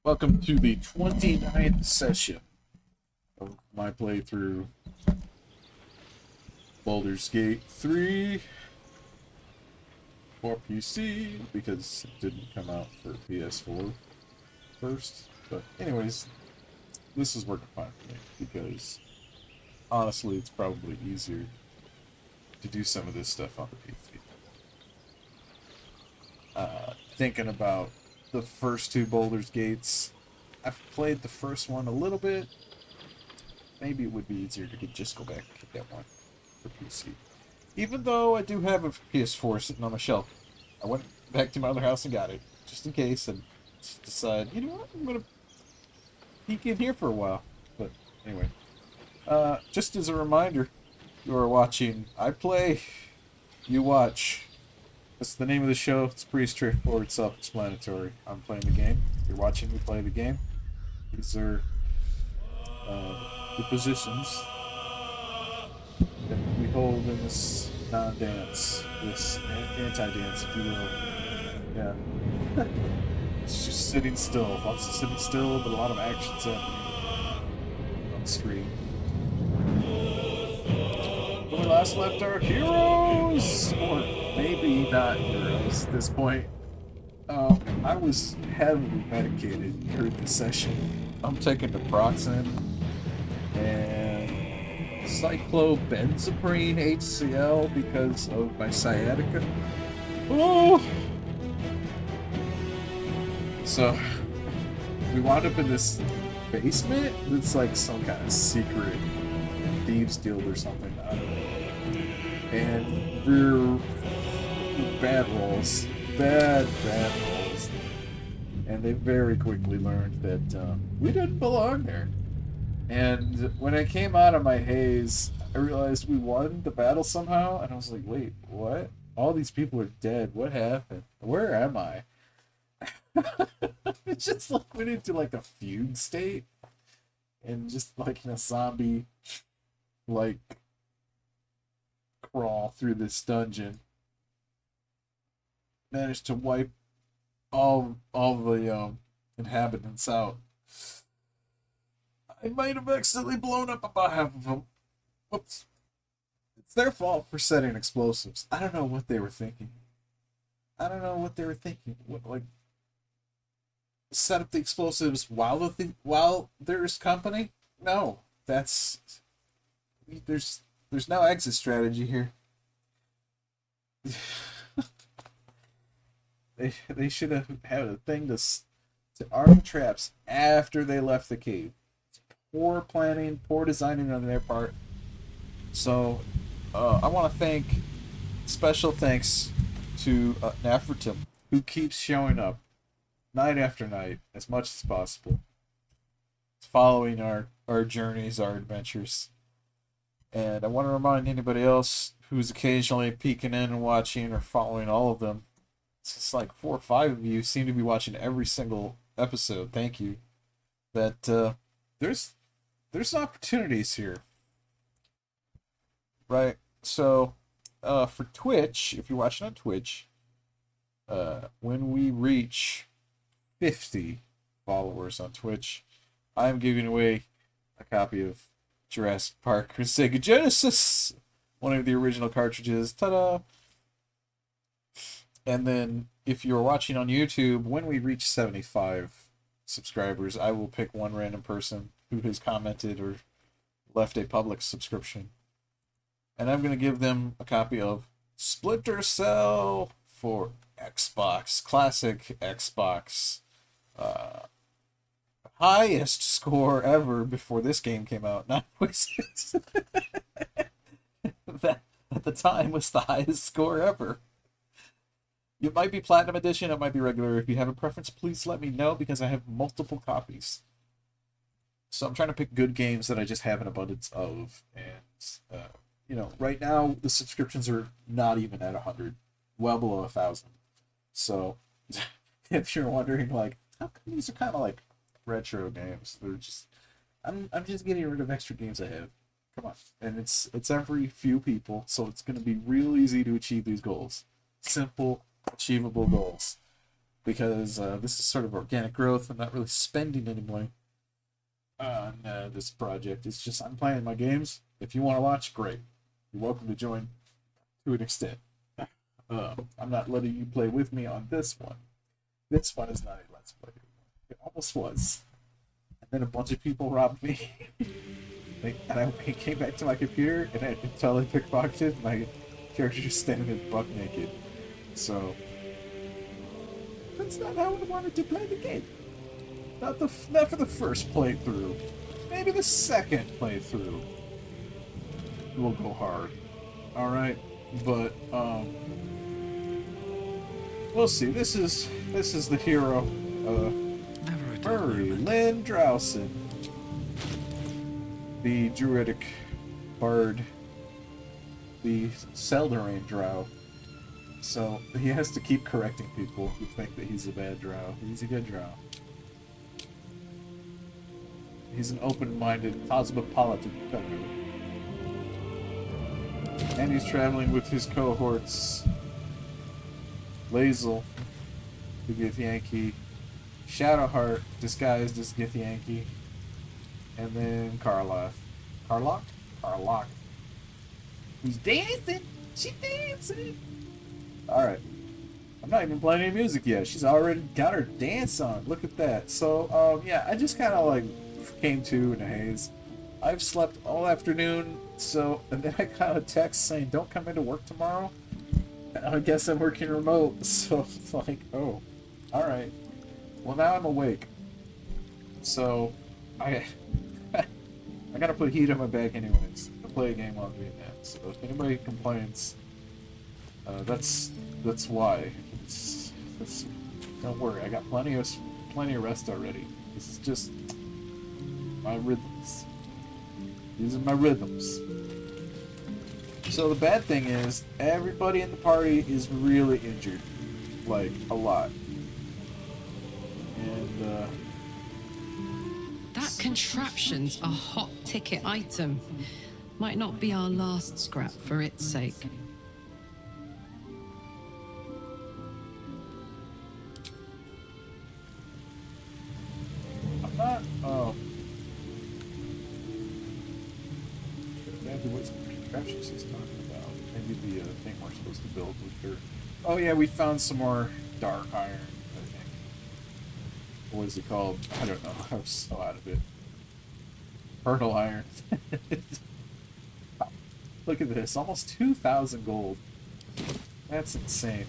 Welcome to the 29th session of my playthrough Baldur's Gate 3 for PC because it didn't come out for PS4 first. But anyways, this is working fine for me because honestly it's probably easier to do some of this stuff on the PC. Thinking about the first two Baldur's Gates, I've played the first one a little bit. Maybe it would be easier to just go back and get one for PC. Even though I do have a PS4 sitting on my shelf. I went back to my other house and got it, just in case, and just decided, you know what, I'm gonna peek in here for a while. But anyway, just as a reminder, you are watching I Play, You Watch. That's the name of the show. It's pretty straightforward, self-explanatory. I'm playing the game. You're watching me play the game. These are the positions that we hold in this non-dance, this anti-dance, if you will. Yeah. It's just sitting still. Lots of sitting still, but a lot of action's happening on the screen. When we last left our heroes, or maybe not heroes at this point, I was heavily medicated during this session. I'm taking naproxen and cyclobenzaprine HCl because of my sciatica. Oh! So, we wound up in this basement that's like some kind of secret thieves guild or something. I don't know. And we're bad rolls. Bad rolls. And they very quickly learned that we didn't belong there. And when I came out of my haze, I realized we won the battle somehow, and I was like, wait, what? All these people are dead. What happened? Where am I? It just like went into like a fugue state, and just like in a zombie like crawl through this dungeon. Managed to wipe all the inhabitants out. I might have accidentally blown up about half of them. Whoops. It's their fault for setting explosives. I don't know what they were thinking. What, like, set up the explosives while there's company? No, that's there's no exit strategy here. They should have had a thing to arm traps after they left the cave. Poor planning, poor designing on their part. So, I want to special thanks to Nafritum, who keeps showing up night after night as much as possible, following our journeys, our adventures. And I want to remind anybody else who's occasionally peeking in and watching or following all of them. It's just like 4 or 5 of you seem to be watching every single episode. Thank you. That there's opportunities here, right? So, for Twitch, if you're watching on Twitch, when we reach 50 followers on Twitch, I'm giving away a copy of Jurassic Park for Sega Genesis, one of the original cartridges. Ta-da! And then, if you're watching on YouTube, when we reach 75 subscribers, I will pick one random person who has commented or left a public subscription, and I'm going to give them a copy of Splinter Cell for Xbox, classic Xbox, uh, highest score ever before this game came out. 9.6. That at the time was the highest score ever. It might be Platinum Edition, it might be regular. If you have a preference, please let me know because I have multiple copies. So I'm trying to pick good games that I just have an abundance of. And, right now the subscriptions are not even at 100, well below 1,000. So if you're wondering, like, how come these are kind of like retro games? They're just, I'm just getting rid of extra games I have. Come on. And it's every few people, so it's going to be real easy to achieve these goals. Simple, achievable goals. because this is sort of organic growth. I'm not really spending any money on this project. It's just I'm playing my games. If you want to watch, great. You're welcome to join to an extent. I'm not letting you play with me on this one. This one is not a Let's Play. It almost was. And then a bunch of people robbed me. And I came back to my computer and I totally pickpocketed. My character just standing there buck naked. So that's not how I wanted to play the game. Not for the first playthrough. Maybe the second playthrough. We'll go hard. Alright. But we'll see. This is the hero, Murray Lynn Drowson, the druidic bard, the Seldarane drow. So he has to keep correcting people who think that he's a bad drow. He's a good drow. He's an open-minded, cosmopolitan fellow. And he's traveling with his cohorts, Lae'zel, the Githyanki, Shadowheart, disguised as Githyanki, and then Karlock. Karlock. Who's dancing? She dancing! Alright. I'm not even playing any music yet. She's already got her dance on. Look at that. So, yeah, I just kind of, like, came to in a haze. I've slept all afternoon, and then I got a text saying, don't come into work tomorrow. And I guess I'm working remote, so it's like, oh, alright. Well, now I'm awake. So, I gotta put heat on my back anyways to play a game while doing that. So if anybody complains, that's why. Don't worry, I got plenty of rest already. This is just my rhythms. These are my rhythms. So the bad thing is, everybody in the party is really injured. Like, a lot. And, that contraption's a hot ticket item. Might not be our last scrap for its sake. I'm not, what contraption she's talking about. Maybe the thing we're supposed to build with her. Oh yeah, we found some more dark iron, I think. What is it called? I don't know. I'm so out of it. Fertile iron. Look at this. Almost 2,000 gold. That's insane.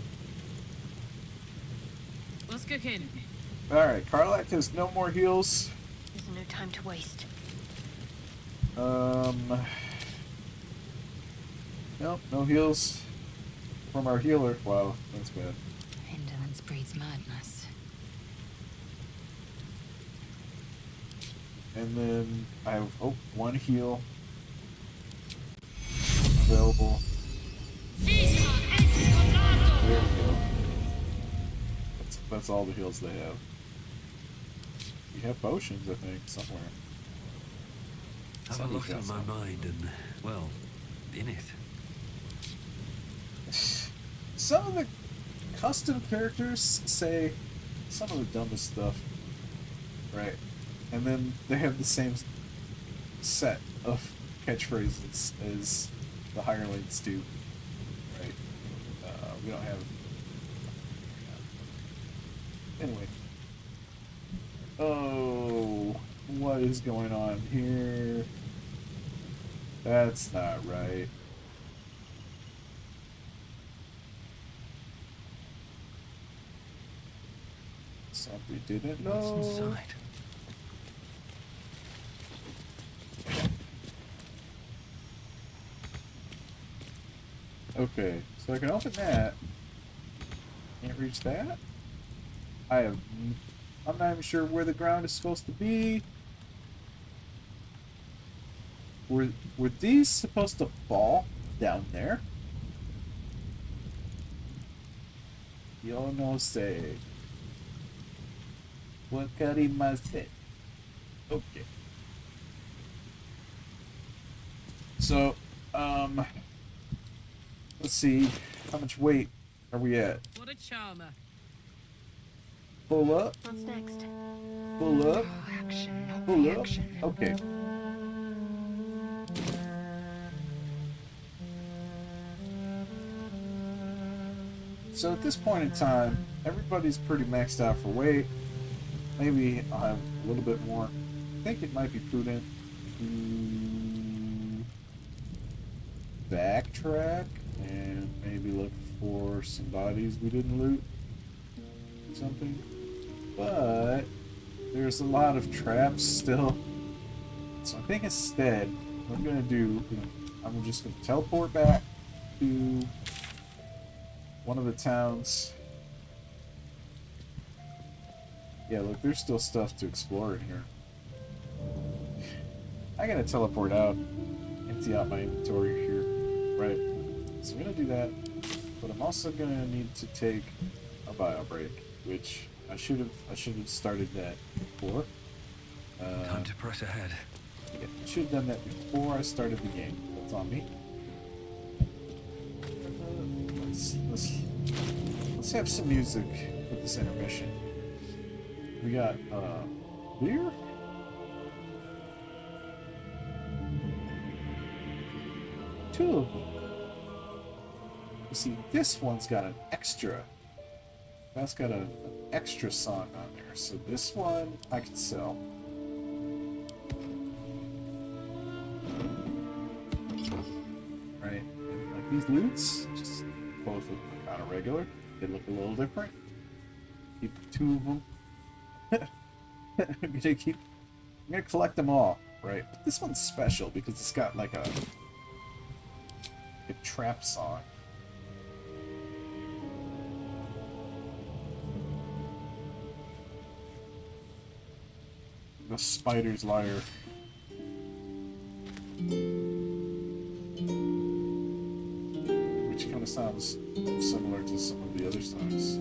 Let's go in. Alright, Karlak has no more heals. There's no time to waste. Nope, no heals from our healer. Wow, that's bad. Indolence breeds madness. And then I have, one heal available. There we go. That's all the heals they have. We have potions, I think, somewhere. Have a lot on my mind and, well, in it. Some of the custom characters say some of the dumbest stuff. Right. And then they have the same set of catchphrases as the hirelings do. Right. We don't have... Anyway. Oh, what is going on here? That's not right. Somebody didn't know. What's inside? Okay, so I can open that. Can't reach that. I'm not even sure where the ground is supposed to be. Were these supposed to fall down there? Yo no sé. What karimase? Okay. So, let's see. How much weight are we at? What a charmer. Pull up. What's next? Pull up. Action, not Pull up. reaction. Okay. So at this point in time, everybody's pretty maxed out for weight. Maybe I'll have a little bit more. I think it might be prudent to backtrack and maybe look for some bodies we didn't loot. Something. But there's a lot of traps still. So I think instead, what I'm going to do, I'm just going to teleport back to one of the towns. Yeah, look, there's still stuff to explore in here. I gotta teleport out, empty out my inventory here, right? So I'm gonna do that, but I'm also gonna need to take a bio break, which I should have started that before. Time to press ahead. Yeah, I should have done that before I started the game. That's on me. Let's have some music with this intermission. We got beer? Two of them. You see, this one's got an extra. That's got an extra song on there. So this one I can sell. Right? And like these loots, just both of them are kind of regular. They look a little different. Keep two of them. I'm gonna collect them all, right? But this one's special because it's got like a trap song. The Spider's Lyre. Which kind of sounds similar to some of the other songs,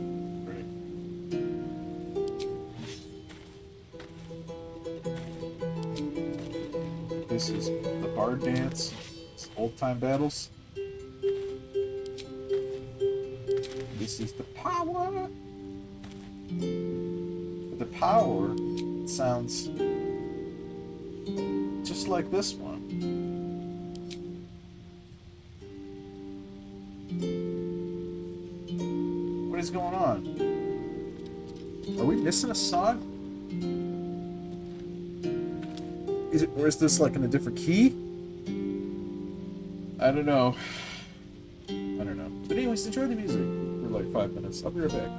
right? This is the Bard Dance. It's old time battles. This is the power. But the power sounds just like this one. What is going on? Are we missing a song? Is it, or is this like in a different key? I don't know. I don't know. But anyways, enjoy the music for like 5 minutes. I'll be right back.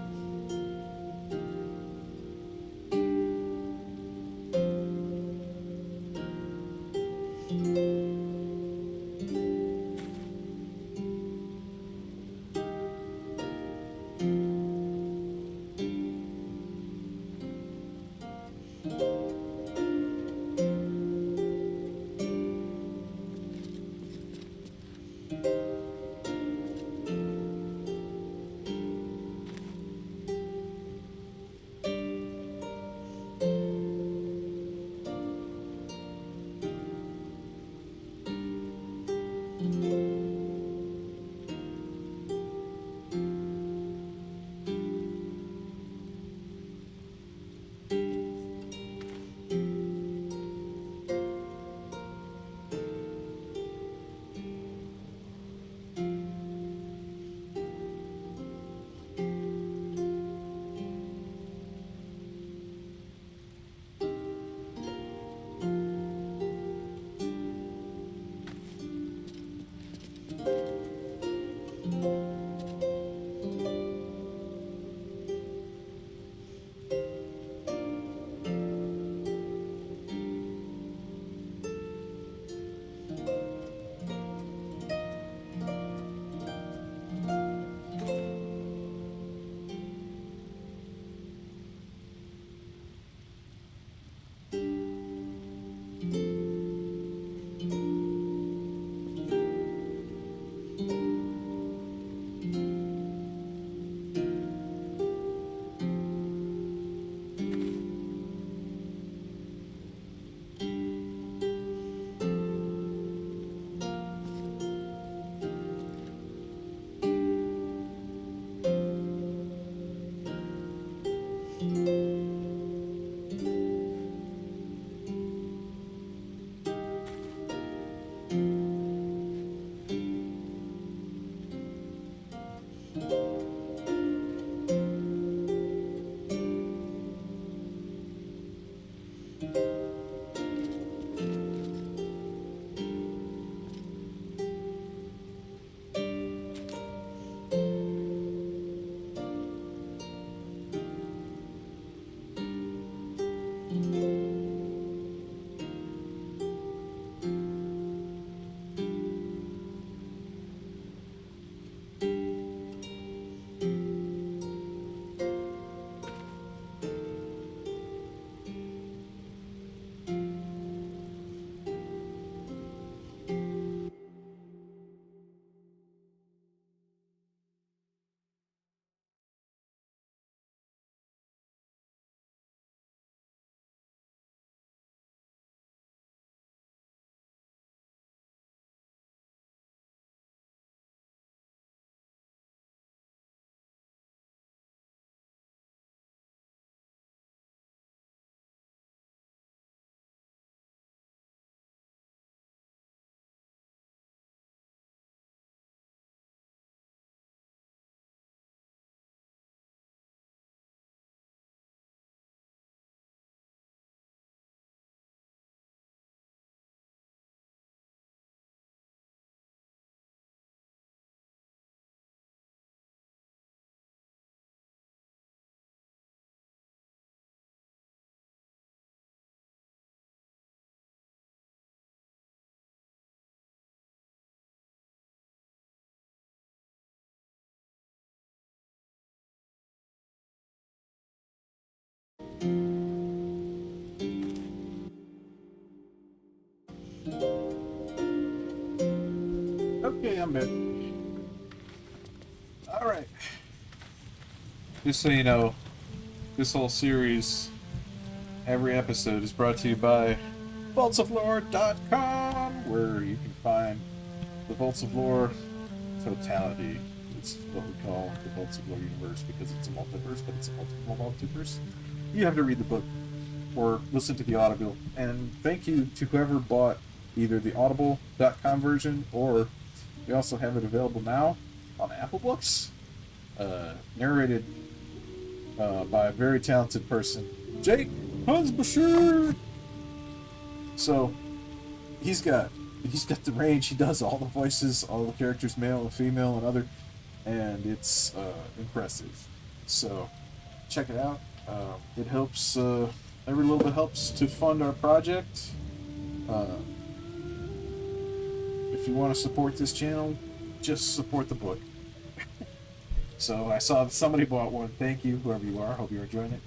Okay, I'm back. Alright. Just so you know, this whole series, every episode is brought to you by vaultsoflore.com, where you can find the Vaults of Lore totality. It's what we call the Vaults of Lore universe because it's a multiverse, but it's a multiple multiverse. You have to read the book or listen to the audible. And thank you to whoever bought either the audible.com version, or we also have it available now on Apple Books, narrated by a very talented person, Jake Hansbasher. So he's got the range. He does all the voices, all the characters, male and female and other, and it's impressive. So check it out. It helps. Every little bit helps to fund our project. If you want to support this channel, just support the book. So I saw that somebody bought one. Thank you, whoever you are. Hope you're enjoying it.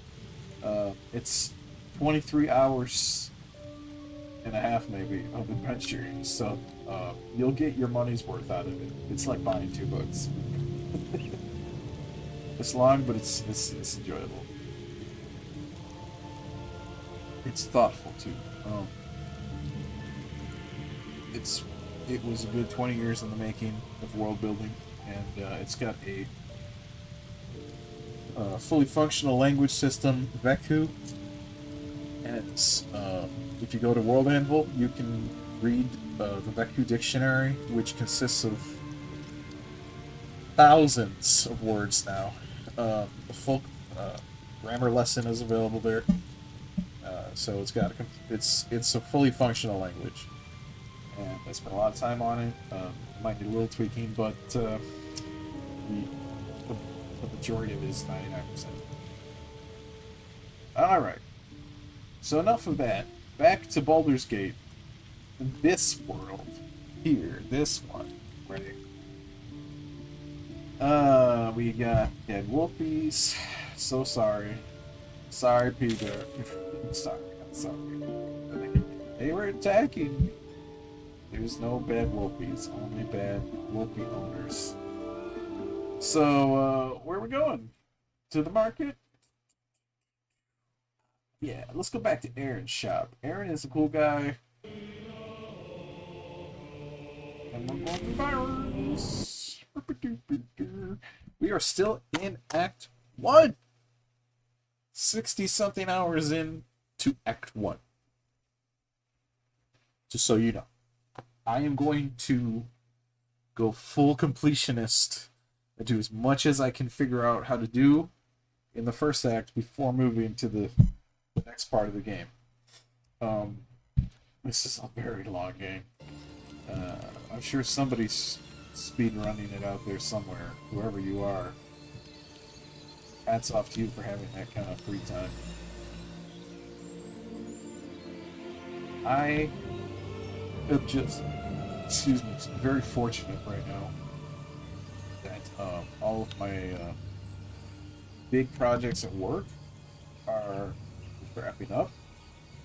It's 23 hours and a half, maybe, of adventure. So you'll get your money's worth out of it. It's like buying 2 books. It's long, but it's enjoyable. It's thoughtful too. It was a good 20 years in the making of world building, and it's got a fully functional language system, Veku. And it's, if you go to World Anvil, you can read the Veku dictionary, which consists of thousands of words now. The full grammar lesson is available there. So it's a fully functional language, and I spent a lot of time on it. Might need a little tweaking, but the majority of it is 99%. All right. So enough of that. Back to Baldur's Gate. This world here, this one, right? We got dead wolfies. So sorry. Sorry, Peter. I'm sorry. They were attacking me. There's no bad wolfies, only bad wolfie owners. So, where are we going? To the market? Yeah, let's go back to Aaron's shop. Aaron is a cool guy. And we're going to virus. We are still in Act 1. 60-something hours in to Act 1. Just so you know. I am going to go full completionist and do as much as I can figure out how to do in the first act before moving to the next part of the game. This is a very long game. I'm sure somebody's speed running it out there somewhere, whoever you are. Hats off to you for having that kind of free time. I am just, very fortunate right now that all of my big projects at work are wrapping up.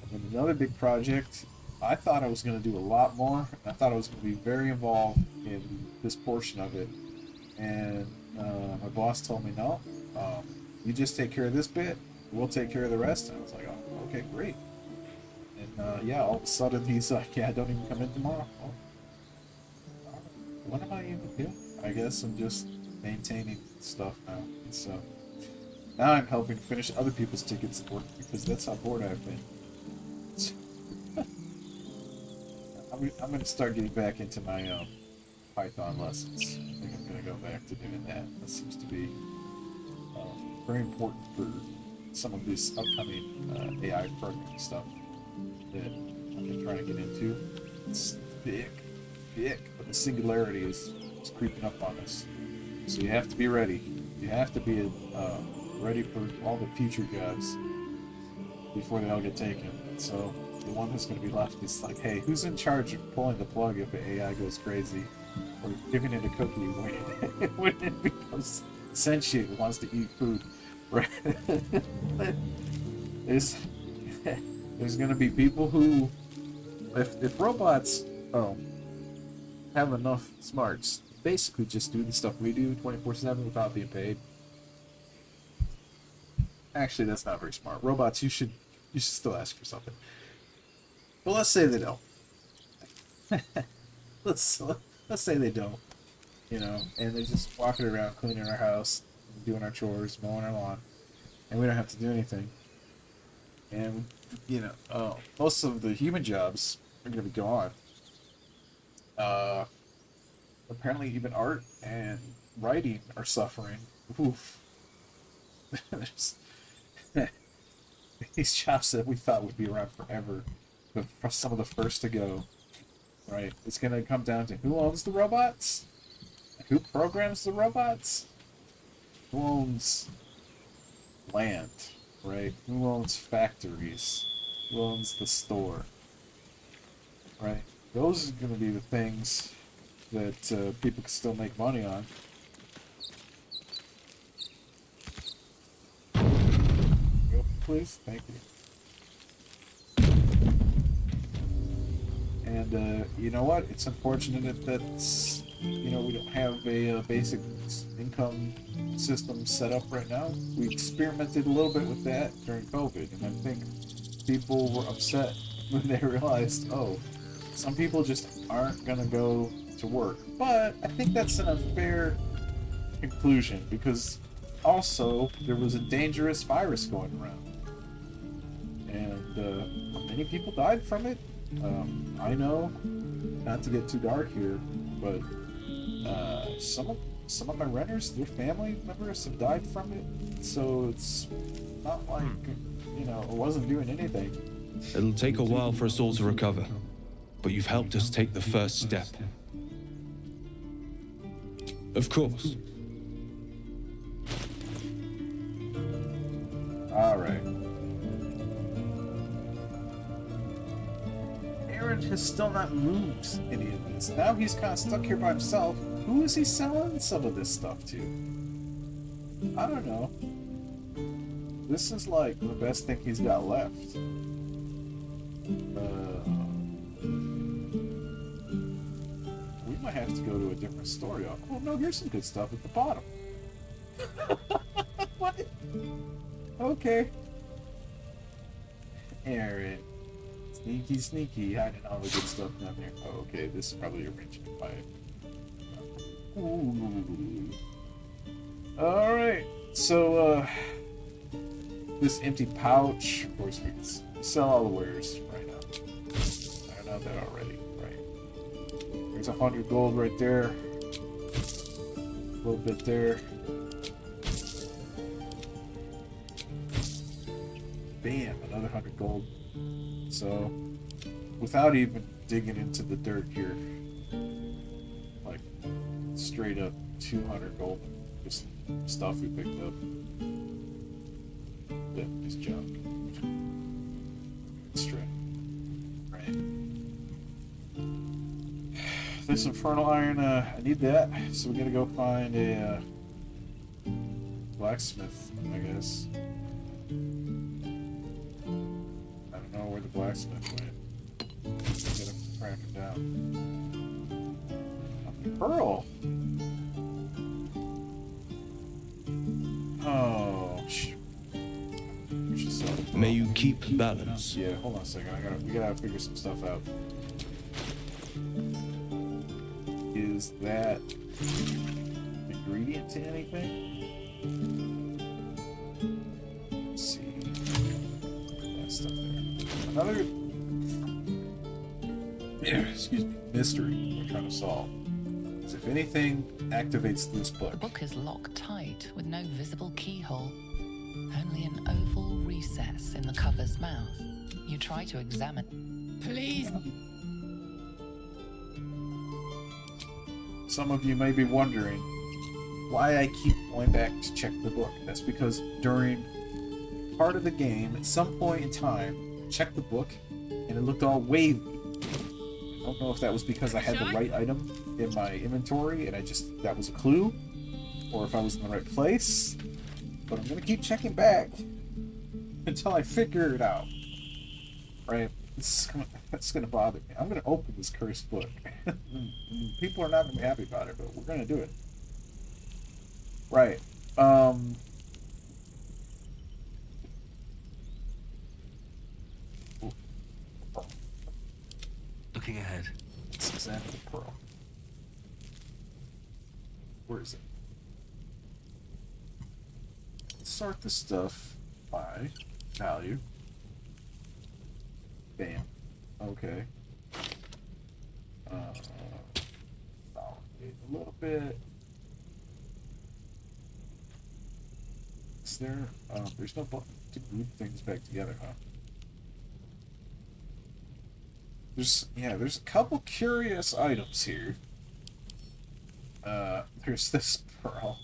And then another big project, I thought I was going to do a lot more. I thought I was going to be very involved in this portion of it. And my boss told me, no, you just take care of this bit, we'll take care of the rest. And I was like, oh, okay, great. And yeah, all of a sudden he's like, yeah, don't even come in tomorrow. Well, what am I even doing? I guess I'm just maintaining stuff now. And so now I'm helping finish other people's tickets at work because that's how bored I've been. I'm going to start getting back into my Python lessons. I think I'm going to go back to doing that. That seems to be very important for some of this upcoming AI programming stuff that I've been trying to get into. It's big, but the singularity is creeping up on us. So you have to be ready. You have to be ready for all the future jobs before they all get taken. So the one that's going to be left is like, hey, who's in charge of pulling the plug if the AI goes crazy, or giving it a cookie when it becomes sentient and wants to eat food? Right? There's going to be people who, if robots have enough smarts to basically just do the stuff we do 24/7 without being paid. Actually, that's not very smart. Robots, you should still ask for something. But let's say they don't. let's let's say they don't. You know, and they're just walking around cleaning our house, doing our chores, mowing our lawn, and we don't have to do anything. And you know, most of the human jobs are going to be gone. Apparently, even art and writing are suffering. Oof. There's these jobs that we thought would be around forever, some of the first to go. Right? It's going to come down to who owns the robots, who programs the robots, who owns land, right? Who owns factories, who owns the store, right? Those are going to be the things that people can still make money on. Go, please, thank you. And you know what? It's unfortunate that you know we don't have a basic income system set up right now. We experimented a little bit with that during COVID, and I think people were upset when they realized, oh, some people just aren't gonna go to work. But I think that's an unfair conclusion because also there was a dangerous virus going around, and many people died from it. I know, not to get too dark here, but some of my renters, their family members have died from it. So it's not like you know it wasn't doing anything. It'll take a while for us all to recover, but you've helped us take the first step. Of course. All right. Aaron has still not moved any of this. Now he's kind of stuck here by himself. Who is he selling some of this stuff to? I don't know. This is like the best thing he's got left. We might have to go to a different store. Oh no, here's some good stuff at the bottom. What? Okay. Aaron. Sneaky, sneaky, hiding all the good stuff down there. Oh, okay, this is probably a wrench in pipe. Ooh. Alright, so, this empty pouch, of course, we can sell all the wares right now. I know that already, right? There's 100 gold right there. A little bit there. Bam, another 100 gold. So, without even digging into the dirt here, like straight up 200 gold, just stuff we picked up. Yeah, just junk. Straight. Right. This infernal iron, I need that, so we're gonna go find a blacksmith, I guess. Where the blacksmith went. Gotta track him down. A pearl. Oh, May you keep balance. Yeah, hold on a second. We gotta figure some stuff out. Is that ingredient to anything? Let's see. That stuff there. Another excuse me, mystery we're trying to solve is if anything activates this book. The book is locked tight with no visible keyhole. Only an oval recess in the cover's mouth. You try to examine. Please. Some of you may be wondering why I keep going back to check the book. That's because during part of the game, at some point in time, checked the book and it looked all wavy. I don't know if that was because I had the right item in my inventory and that was a clue, or if I was in the right place, but I'm gonna keep checking back until I figure it out, right? That's gonna bother me. I'm gonna open this cursed book. People are not gonna be happy about it, but we're gonna do it. Right. Looking ahead. Let's examine the pearl. Where is it? Let's sort this stuff by value. Bam. Okay. Validate a little bit. Is there? There's no button to group things back together, huh? There's a couple curious items here. There's this pearl,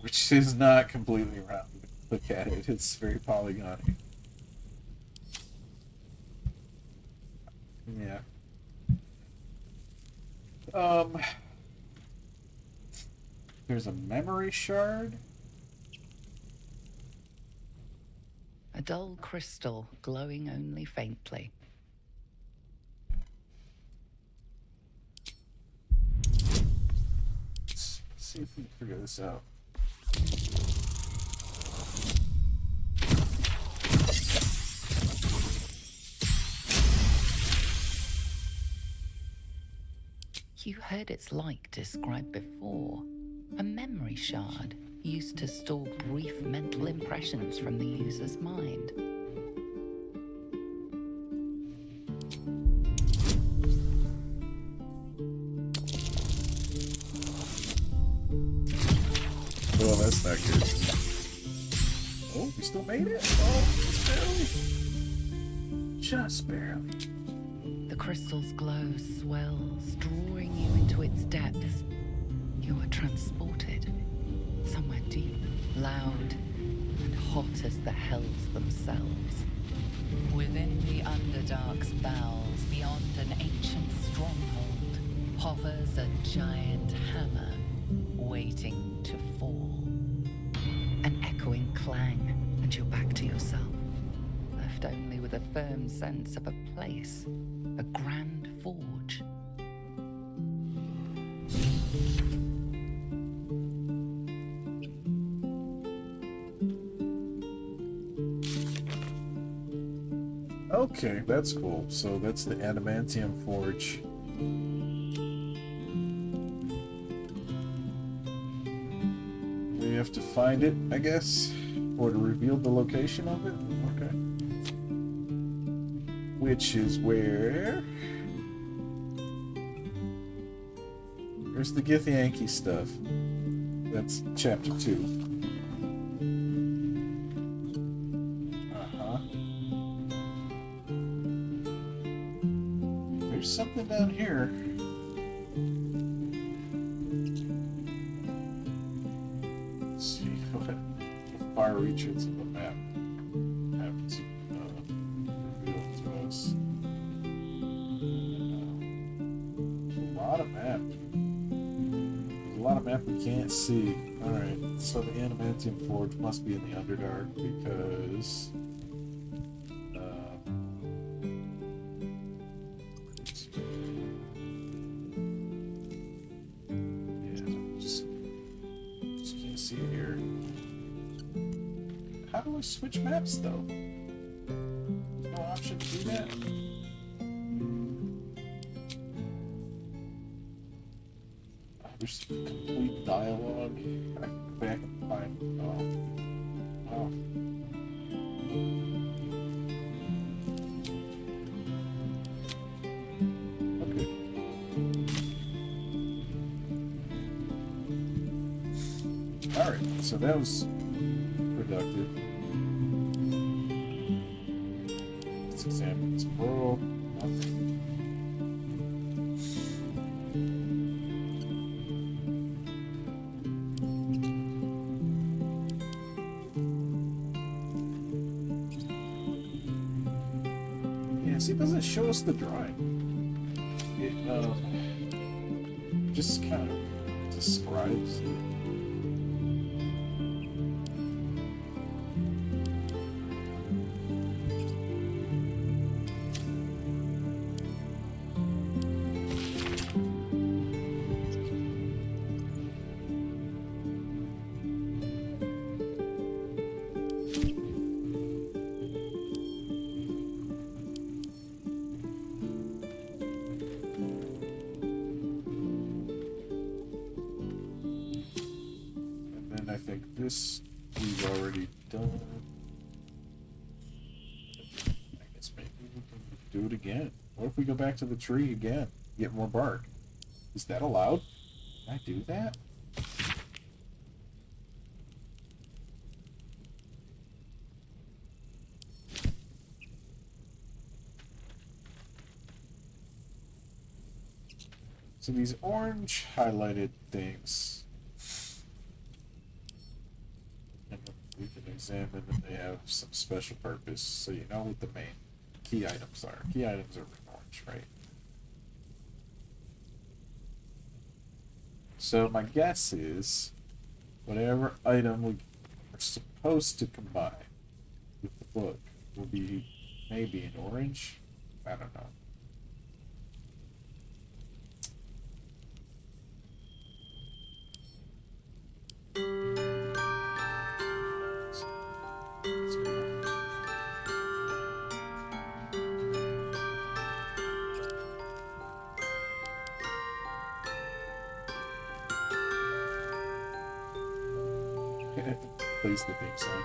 which is not completely round. Look at it; it's very polygony. Yeah. There's a memory shard. A dull crystal glowing only faintly. Let's see if we can figure this out. You heard its like described before. A memory shard used to store brief mental impressions from the user's mind. Well, that's not good. Oh, we still made it? Oh, just barely. The crystal's glow swells, drawing you into its depths. You are transported somewhere deep, loud, and hot as the hells themselves. Within the Underdark's bowels, beyond an ancient stronghold, hovers a giant hammer, waiting to fall. An echoing clang, and you're back to yourself, left only with a firm sense of a place, a grand forge. Okay, that's cool. So that's the adamantium forge. We have to find it, I guess, or to reveal the location of it. Okay. Which is where? There's the Githyanki stuff. That's chapter 2. There's something down here. Let's see what the far reaches of the map happens revealed to us. There's a lot of map. There's a lot of map we can't see. Alright, so the adamantium forge must be in the Underdark because how do I switch maps though? There's no option to do that? There's complete dialogue. I can go back and find. Oh. Okay. Alright, so that was productive. Let's examine this pearl. Nothing. Yeah, see, it doesn't show us the drawing. It just kind of describes it. this we've already done. I guess maybe we can do it again. What if we go back to the tree again? Get more bark. Is that allowed? Can I do that? So these orange highlighted things, and we can examine that they have some special purpose, so you know what the main key items are. Key items are orange, right? So my guess is whatever item we are supposed to combine with the book will be maybe an orange. I don't know. Plays the big sign.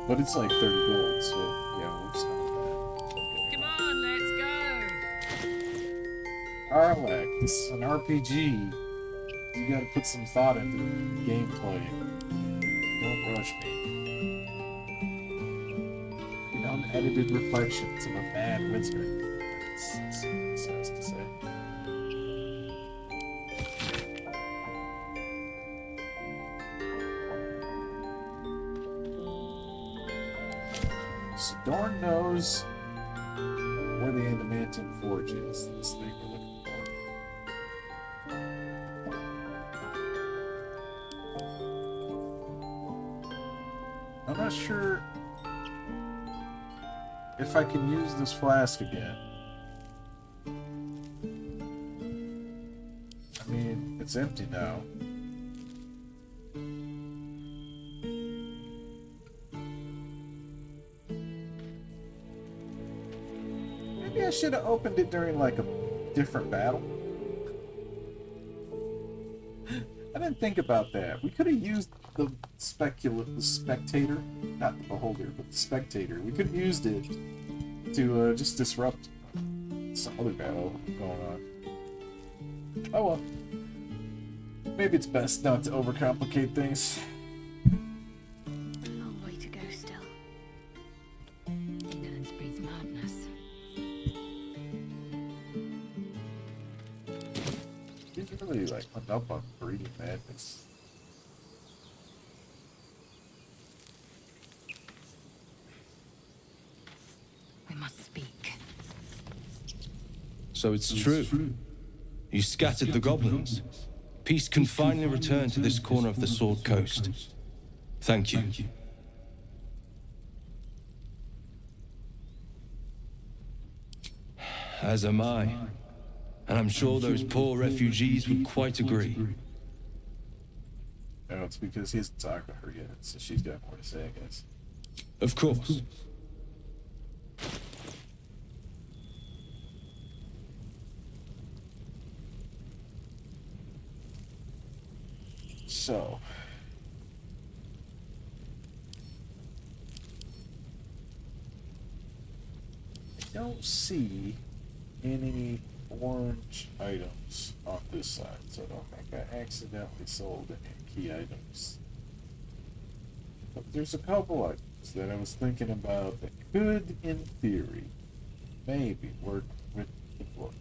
But it's like 30 gold, so yeah, we'll start with that. Come on, let's go. Arlac, this is an RPG. You gotta put some thought into the gameplay. Don't rush me. The unedited reflections of a mad wizard. That's nice to say. Dorn knows where the Adamantium Forge is. This thing we're looking for. I'm not sure if I can use this flask again. I mean, it's empty now. I should have opened it during like a different battle. I didn't think about that. We could have used the spectator, not the beholder, but the spectator. We could have used it to just disrupt some other battle going on. Oh well. Maybe it's best not to overcomplicate things. A long way to go still. Indolence breeds madness. He's really like hung up on breeding madness. We must speak. So it's true. You scattered the goblins. Peace can finally return to this corner of the Sword Coast. Thank you. As am I. And I'm sure those poor refugees would quite agree. No, it's because he hasn't talked to her yet, so she's got more to say, I guess. Of course. So, I don't see any orange items on this side, so I don't think I accidentally sold any key items. But there's a couple items that I was thinking about that could, in theory, maybe work with the book.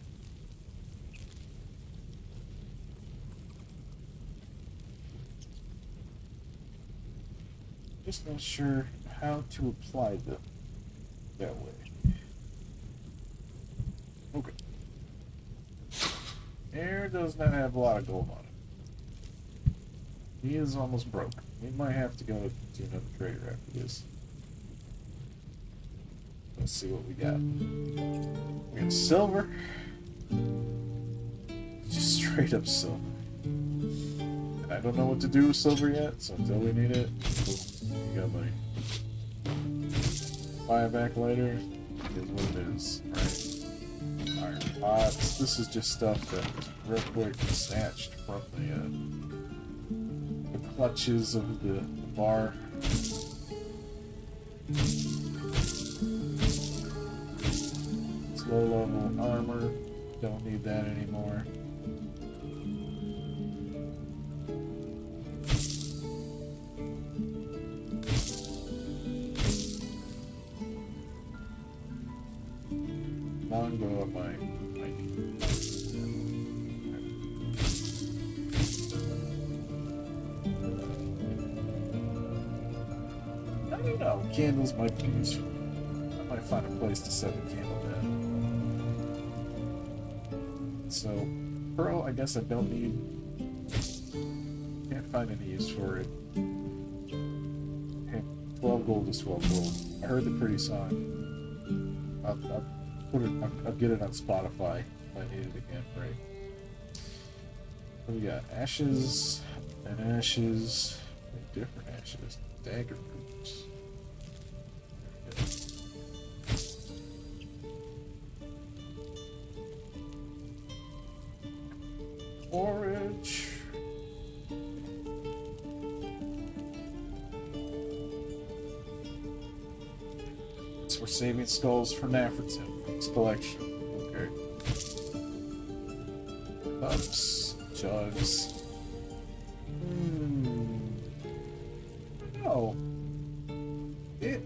Just not sure how to apply them that way. Okay. Air does not have a lot of gold on it. He is almost broke. We might have to go to another trader after this. Let's see what we got. We got silver. Just straight up silver. And I don't know what to do with silver yet, so until we need it, got my buyback later. Is what it is, right? Iron pots. This is just stuff that was real quick snatched from the clutches of the bar. It's low level armor. Don't need that anymore. Mongo of my I don't know. Candles might be useful. I might find a place to set a candle down. So, pearl, I guess I don't need. Can't find any use for it. Okay, 12 gold is 12 gold. I heard the pretty song. I'll put it. I'll get it on Spotify if I need it again. Right. So we got ashes and ashes, different ashes, dagger roots. Forage. So we're saving skulls for Nafferton. Collection. Okay. Cups. Jugs. No. It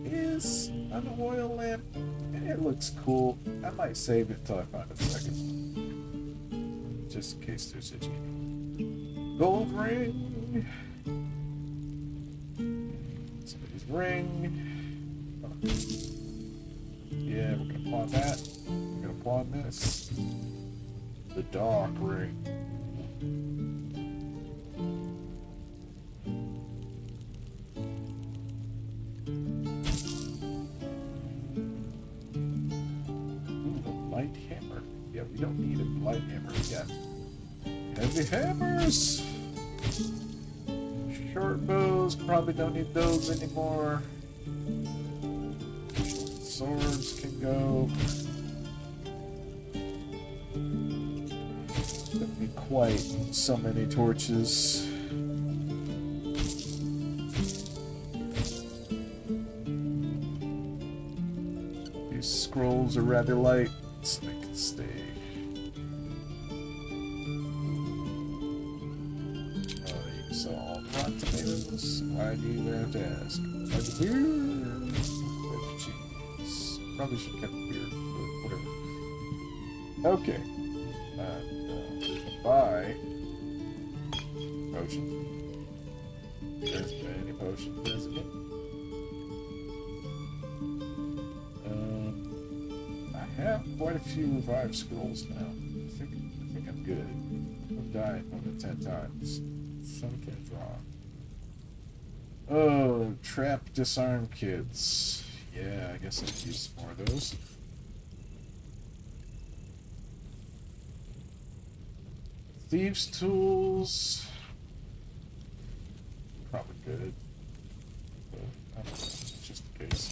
is an oil lamp. And it looks cool. I might save it until I find a second. Just in case there's a genie. Gold ring. Somebody's ring. Yeah, we're gonna pawn that. We're gonna pawn this. The dark ring. Ooh, a light hammer. Yeah, we don't need a light hammer yet. Heavy hammers! Short bows, probably don't need those anymore. Swords can go. Don't need quite so many torches. These scrolls are rather light, so they can stay. Tomatoes. Why do you have to ask? Like beer with cheese. Probably should have kept beer, but whatever. Okay. Buy potion. There's many potions, isn't it? I have quite a few revived scrolls now. I think I'm good. I've died more than 10 times. Some can draw. Oh, trap disarm kids. Yeah, I guess I could use some more of those. Thieves' tools. Probably good. But I don't know, just in case.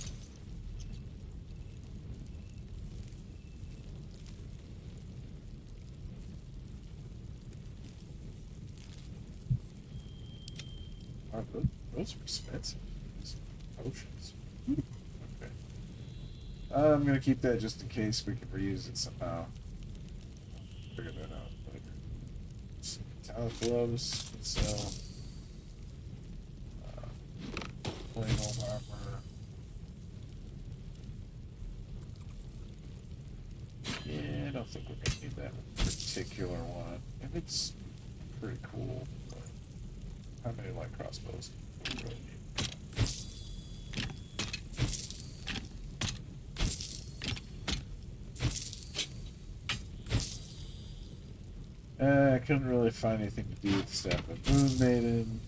Those are expensive. Those potions. Okay. I'm gonna keep that just in case we can reuse it somehow. Figure that out later. Some metallic gloves. So, plain old armor. Yeah, I don't think we're gonna need that particular one. And it's pretty cool. But how many light crossbows? I couldn't really find anything to do with the staff of Moon Maiden.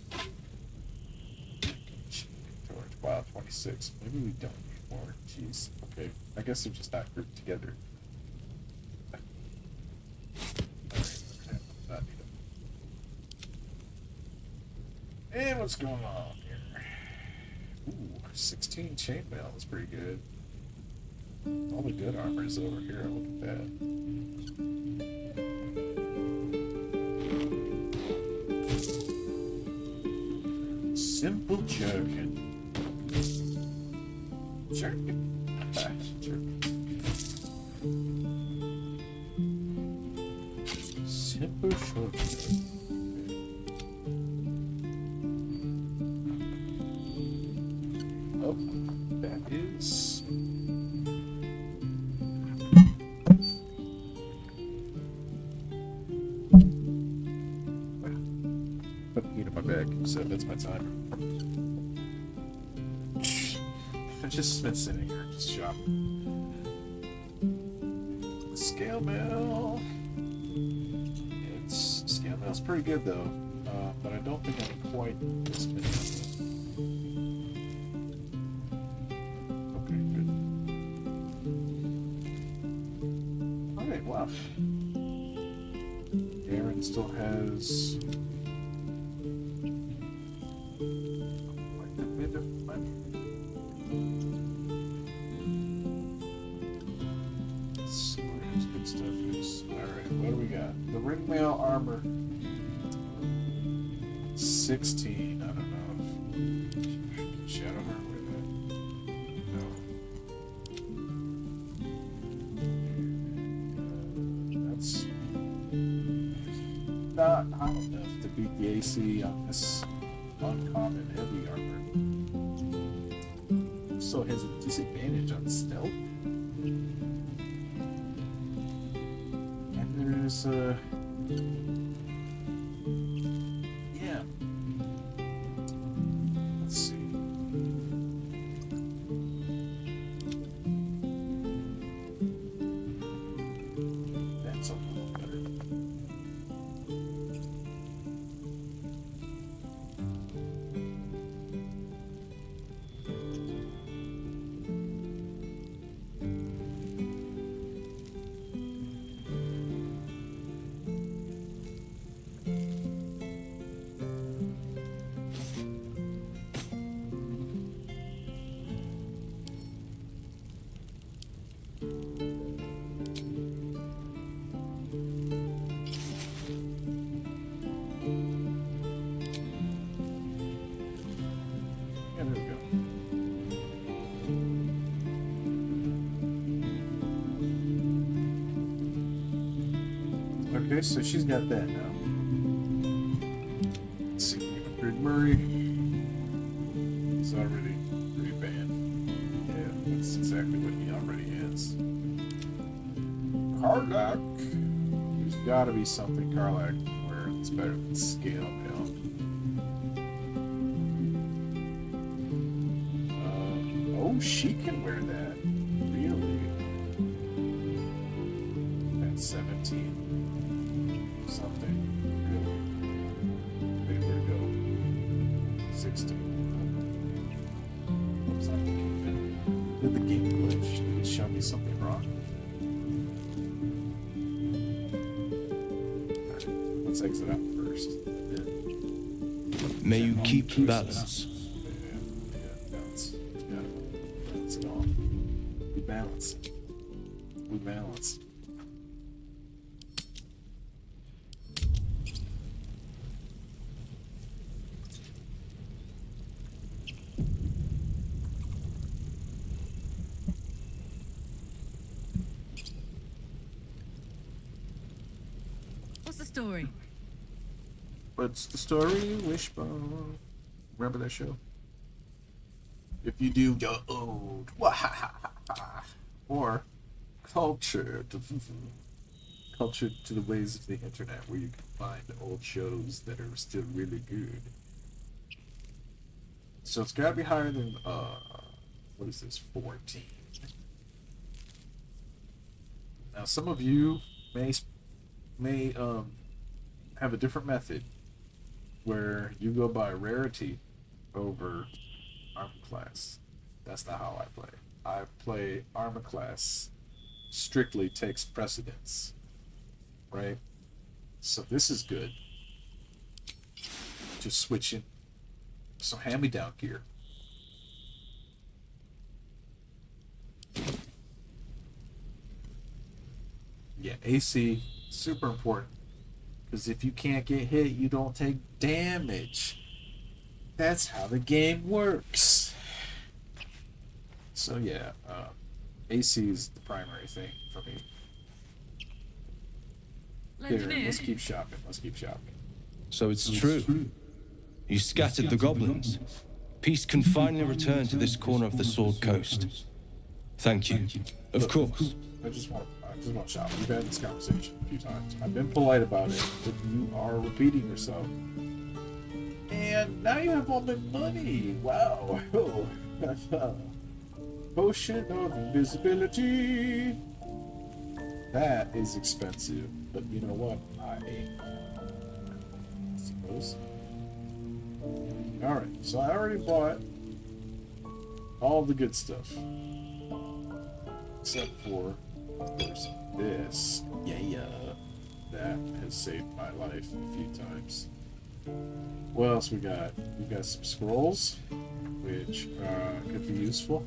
Torch. Wow, 26. Maybe we don't need more. Jeez. Okay. I guess they're just not grouped together. Alright, okay. Not need them. And what's going on here? Ooh, 16 chainmail is pretty good. All the good armor is over here. Look at that. Simple jerkin. Jerkin. Jerkin. Simple jerkin. Oh, that is. Put the heat on my back, so that's my timer. I've just been sitting here, just shopping. Scale mail. Scale mail's pretty good though, but I don't think I'm quite this many. Okay, good. Alright, wow. Aaron still has quite a bit of money. Let's see where his good stuff is. Alright, what do we got? The ringmail armor. 16. I don't know if Shadow her with that. No. That's not high enough to beat the AC on this uncommon heavy armor. So it has a disadvantage on stealth. And there's yeah. Let's see. That's a little better. Yeah, there we go. Okay, so she's got that now. Let's see, Grid Murray is already pretty bad. Yeah, that's exactly what he already is. Karlak! There's gotta be something Karlak where it's better than Scale Mail. Oh, she can wear that. Really? That's 17 something. Really? Wait, where'd it go? 16. Oops, I did the game glitch? Did it show me something wrong? Alright, let's exit out first. May you keep balance. Balance. Yeah, balance it all. We balance. We balance. What's the story? What's the story, Wishbone? Remember that show? If you do, you're old. Or culture to the ways of the internet, where you can find old shows that are still really good. So it's gotta be higher than what is this? 14. Now some of you may have a different method where you go by rarity over armor class. That's not how I play. I play armor class strictly takes precedence, right? So this is good. Just switching some hand-me-down gear. Yeah, AC, super important. Because if you can't get hit, you don't take damage. That's how the game works. So yeah, AC is the primary thing for me. Here, let's keep shopping. Let's keep shopping. So it's true. You scattered the goblins. Peace can finally return to this corner of the Sword Coast. Thank you. Of course. I just want to shop. We've had this conversation a few times. I've been polite about it, but you are repeating yourself. And now you have all my money. Wow. Potion of invisibility. That is expensive, but you know what? I suppose. Alright, so I already bought all the good stuff. Except for, of course, this. Yeah. That has saved my life a few times. What else we got? We got some scrolls, which could be useful.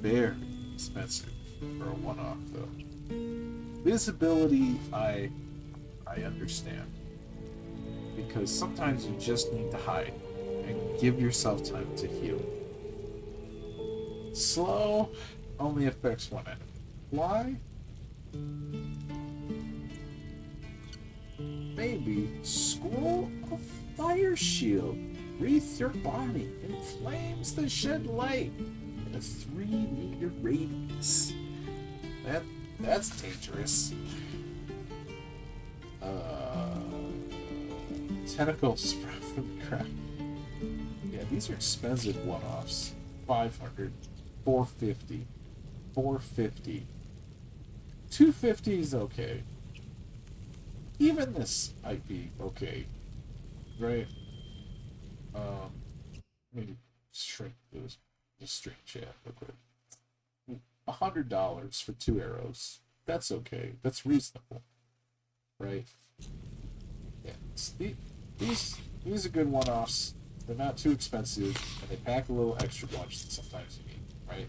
Very expensive for a one-off, though. Visibility, I understand. Because sometimes you just need to hide and give yourself time to heal. Slow only affects one enemy. Why? Maybe Scroll of Fire Shield. Wreath your body in flames that shed light in a 3-meter radius. That's dangerous. Tentacle sprout from the ground. Yeah, these are expensive one-offs. 500, 450, 450. 250 is okay. Even this might be okay, right? Let me shrink this. Just shrink chat real quick. $100 for 2 arrows. That's okay. That's reasonable, right? Yeah. These are good one-offs. They're not too expensive, and they pack a little extra punch that sometimes you need, right?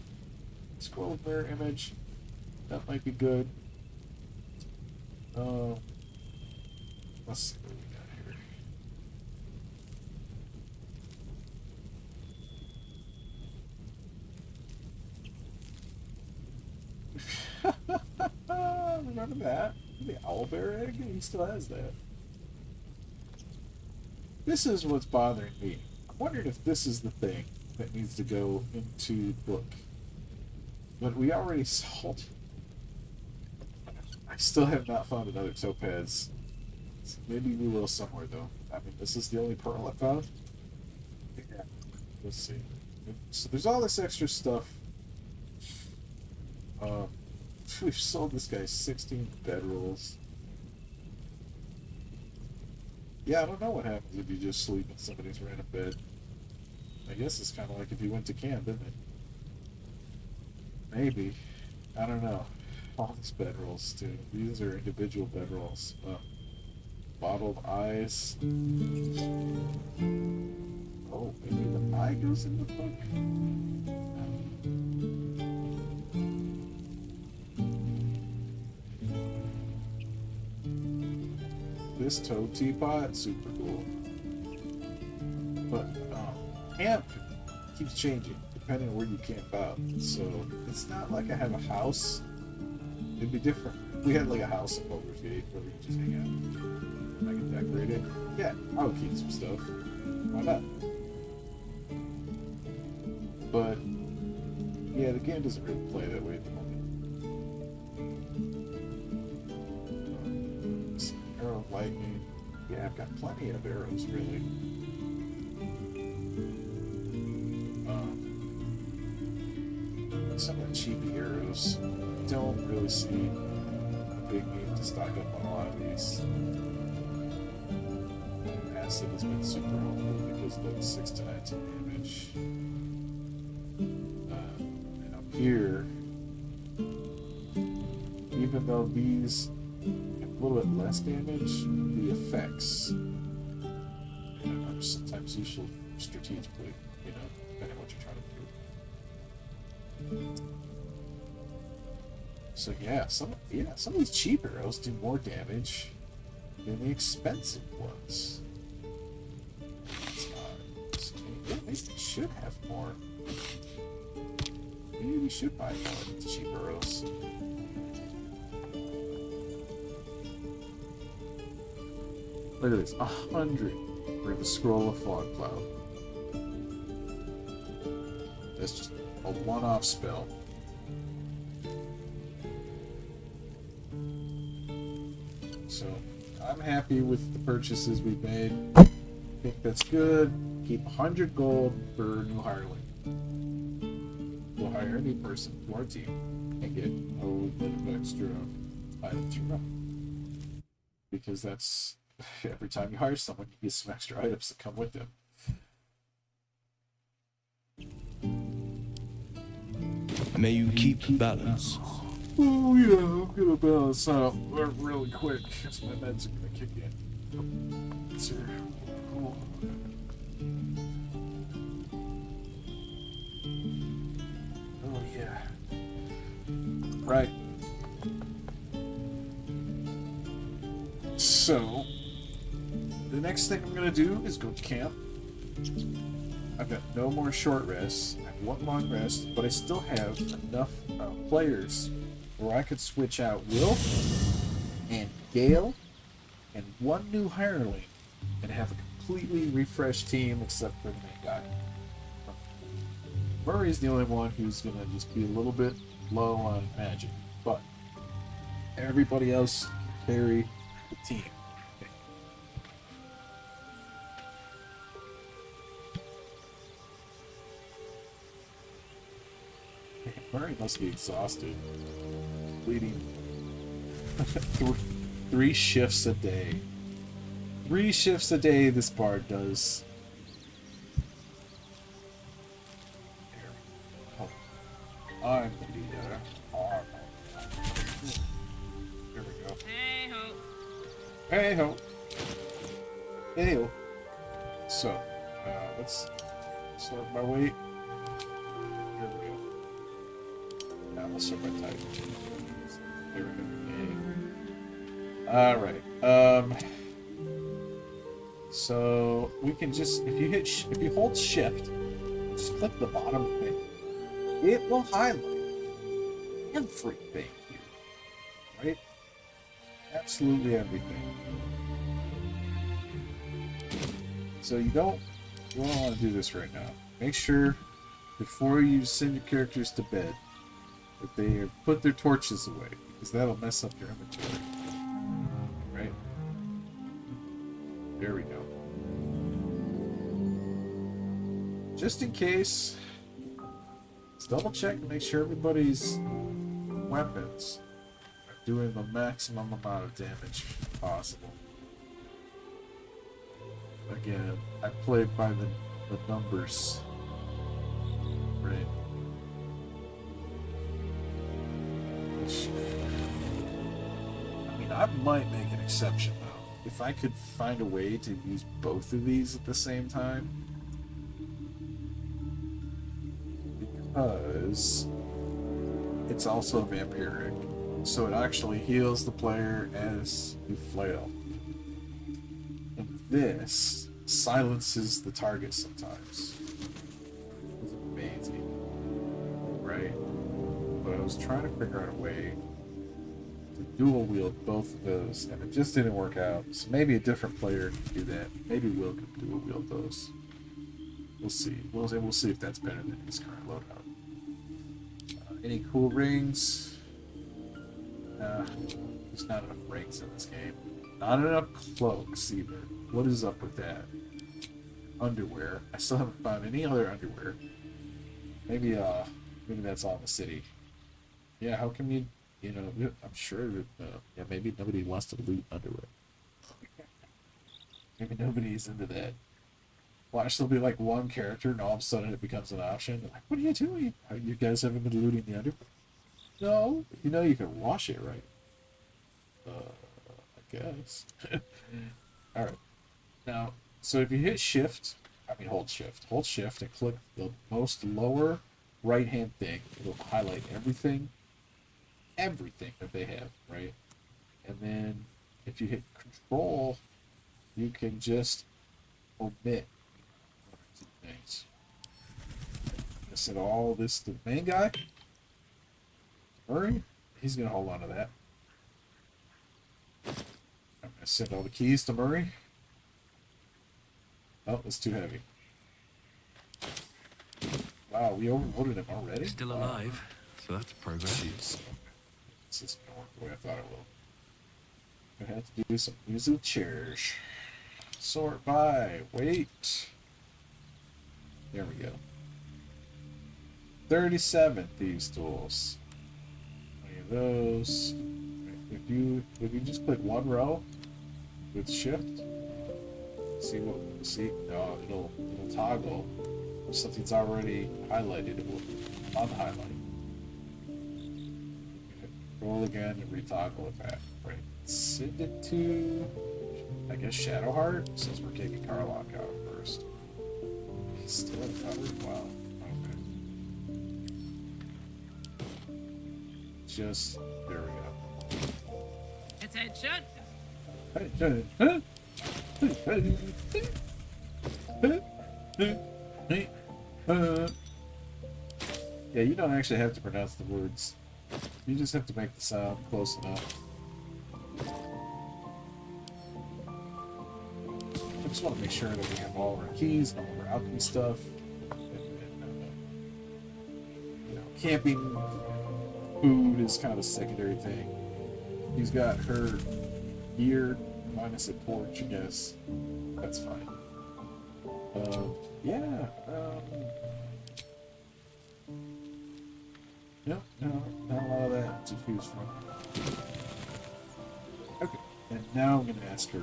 Scroll mirror image. That might be good. Let's see what we got here. Remember that? The owlbear egg? He still has that. This is what's bothering me. I'm wondering if this is the thing that needs to go into the book. But we already solved. I still have not found another topaz. Maybe we will somewhere, though. I mean, this is the only pearl I found. Yeah. Let's see. So there's all this extra stuff. We've sold this guy 16 bedrolls. Yeah, I don't know what happens if you just sleep in somebody's random bed. I guess it's kind of like if you went to camp, isn't it? Maybe. I don't know. All these bedrolls, too. These are individual bedrolls. Bottled eyes. Oh, maybe the eye goes in the book? This toad teapot, super cool. But camp keeps changing depending on where you camp out. So it's not like I have a house. It'd be different. If we had like a house in Baldur Gate where we could just hang out. I can decorate it. Yeah, I would keep some stuff. Why not? But yeah, the game doesn't really play that way at the moment. Arrow of lightning. Yeah, I've got plenty of arrows, really. Some of the cheapy arrows. Don't really see a big need to stock up on a lot of these. Acid has been super helpful because of the 6 to 19 damage. And up here, even though these have a little bit less damage, the effects are sometimes useful strategically, you know, depending on what you're trying to do. So yeah, some of these cheap arrows do more damage than the expensive ones. It's odd. So, yeah, maybe we should have more. Maybe we should buy more of these cheap arrows. Look at this, 100 for the Scroll of Fog Cloud. That's just a one-off spell. So, I'm happy with the purchases we've made. I think that's good. Keep 100 gold for a new hireling. We'll hire a new person to our team and get a little bit of extra items from them. Because that's... every time you hire someone, you get some extra items that come with them. May you keep balance. Oh yeah, I'm gonna balance out really quick because my meds are gonna kick in. Sir. Oh yeah. Right. So, the next thing I'm gonna do is go to camp. I've got no more short rests. I have one long rest, but I still have enough players where I could switch out Will and Gale and one new hireling and have a completely refreshed team except for the main guy. Murray's the only one who's gonna just be a little bit low on magic, but everybody else can carry the team. Murray must be exhausted. Bleeding. Three shifts a day. 3 shifts a day this bard does. Oh, I'm the armor. There we go. Hey ho. Hey ho. Hey ho. So, let's start my weight. There we go. Now let's start my type. There we go. All right. So we can just if you hold shift, just click the bottom thing. It will highlight everything here, right? Absolutely everything. So you don't want to do this right now. Make sure before you send your characters to bed that they put their torches away, because that'll mess up your inventory. Right? There we go. Just in case, let's double check and make sure everybody's weapons are doing the maximum amount of damage possible. Again, I play by the numbers. Right? I mean, I might make an exception though. If I could find a way to use both of these at the same time. Because it's also vampiric. So it actually heals the player as you flail. And this silences the target sometimes. It's amazing. Right? But I was trying to figure out a way to dual wield both of those, and it just didn't work out. So maybe a different player can do that. Maybe Will can dual wield those. We'll see. We'll see if that's better than his current loadout. Any cool rings? There's not enough rings in this game. Not enough cloaks either. What is up with that? Underwear. I still haven't found any other underwear. Maybe that's all in the city. Yeah, how come you know, I'm sure that, yeah, maybe nobody wants to loot underwear. Maybe nobody's into that. Watch, there'll be like one character and all of a sudden it becomes an option. Like, what are you doing? You guys haven't been looting the underwear? No. You know you can wash it, right? I guess. Alright. Now, So if you hit shift, hold shift and click the most lower right hand thing, it'll highlight everything that they have, right? And then if you hit control, you can just omit one or two things. I said all this to the main guy, Murray. He's gonna hold on to that. I'm gonna send all the keys to Murray. Oh, it's too heavy. Wow, we overloaded him already? Still alive, so that's progress. Jeez. This is gonna work the way I thought it will. Gonna have to do some musical chairs. Sort by weight. There we go. 37 thieves tools. 20 of those. If you just click one row with shift, no, it'll toggle. If something's already highlighted, it will unhighlight. Roll again and retoggle it back. Right. Send it to, I guess, Shadowheart, since we're kicking Karlach out first. He's still uncovered? Wow. Okay. Just, there we go. Attention! Yeah, you don't actually have to pronounce the words. You just have to make the sound close enough. I just want to make sure that we have all our keys and all of our alchemy stuff. Camping food is kind of a secondary thing. He's got her gear minus a torch, I guess. That's fine. Yeah. No, not a lot of that to choose from. Okay, and now I'm gonna ask her.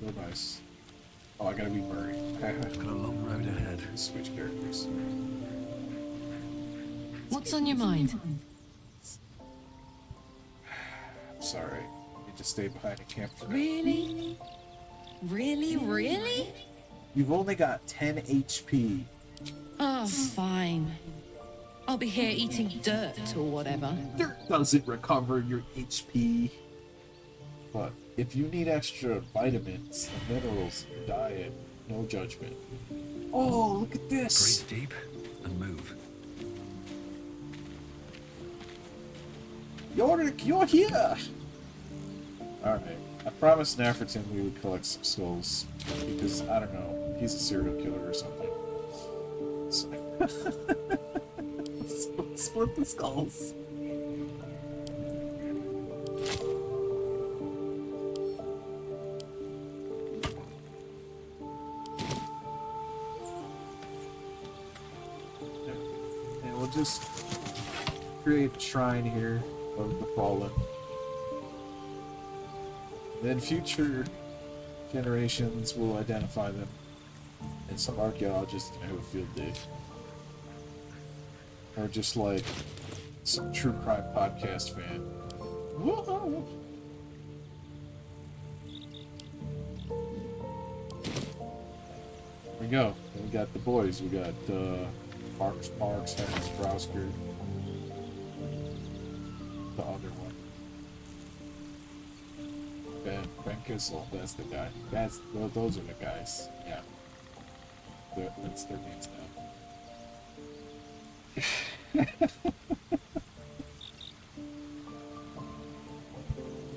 Real nice. Oh, I gotta be Murray. Got a long road ahead. Switch characters. What's on your mind? I'm sorry. I need to stay behind the camp for now. Really? Really? You've only got 10 HP. Oh, fine. I'll be here eating dirt or whatever. Dirt doesn't recover your HP. But if you need extra vitamins and minerals in your diet, no judgment. Oh, look at this! Breathe deep and move. You're here! Alright. I promised Nafferton we would collect some skulls. Because, I don't know, he's a serial killer or something. So split the skulls. And we'll just create a shrine here of the fallen. Then future generations will identify them, and some archaeologists can have a field day. Or just like some true crime podcast fan. Whoa! There we go. We got the boys. We got Marks, Henry Browsker, the other one. Ben Kissel, that's the guy. Those are the guys. Yeah. That's their names now.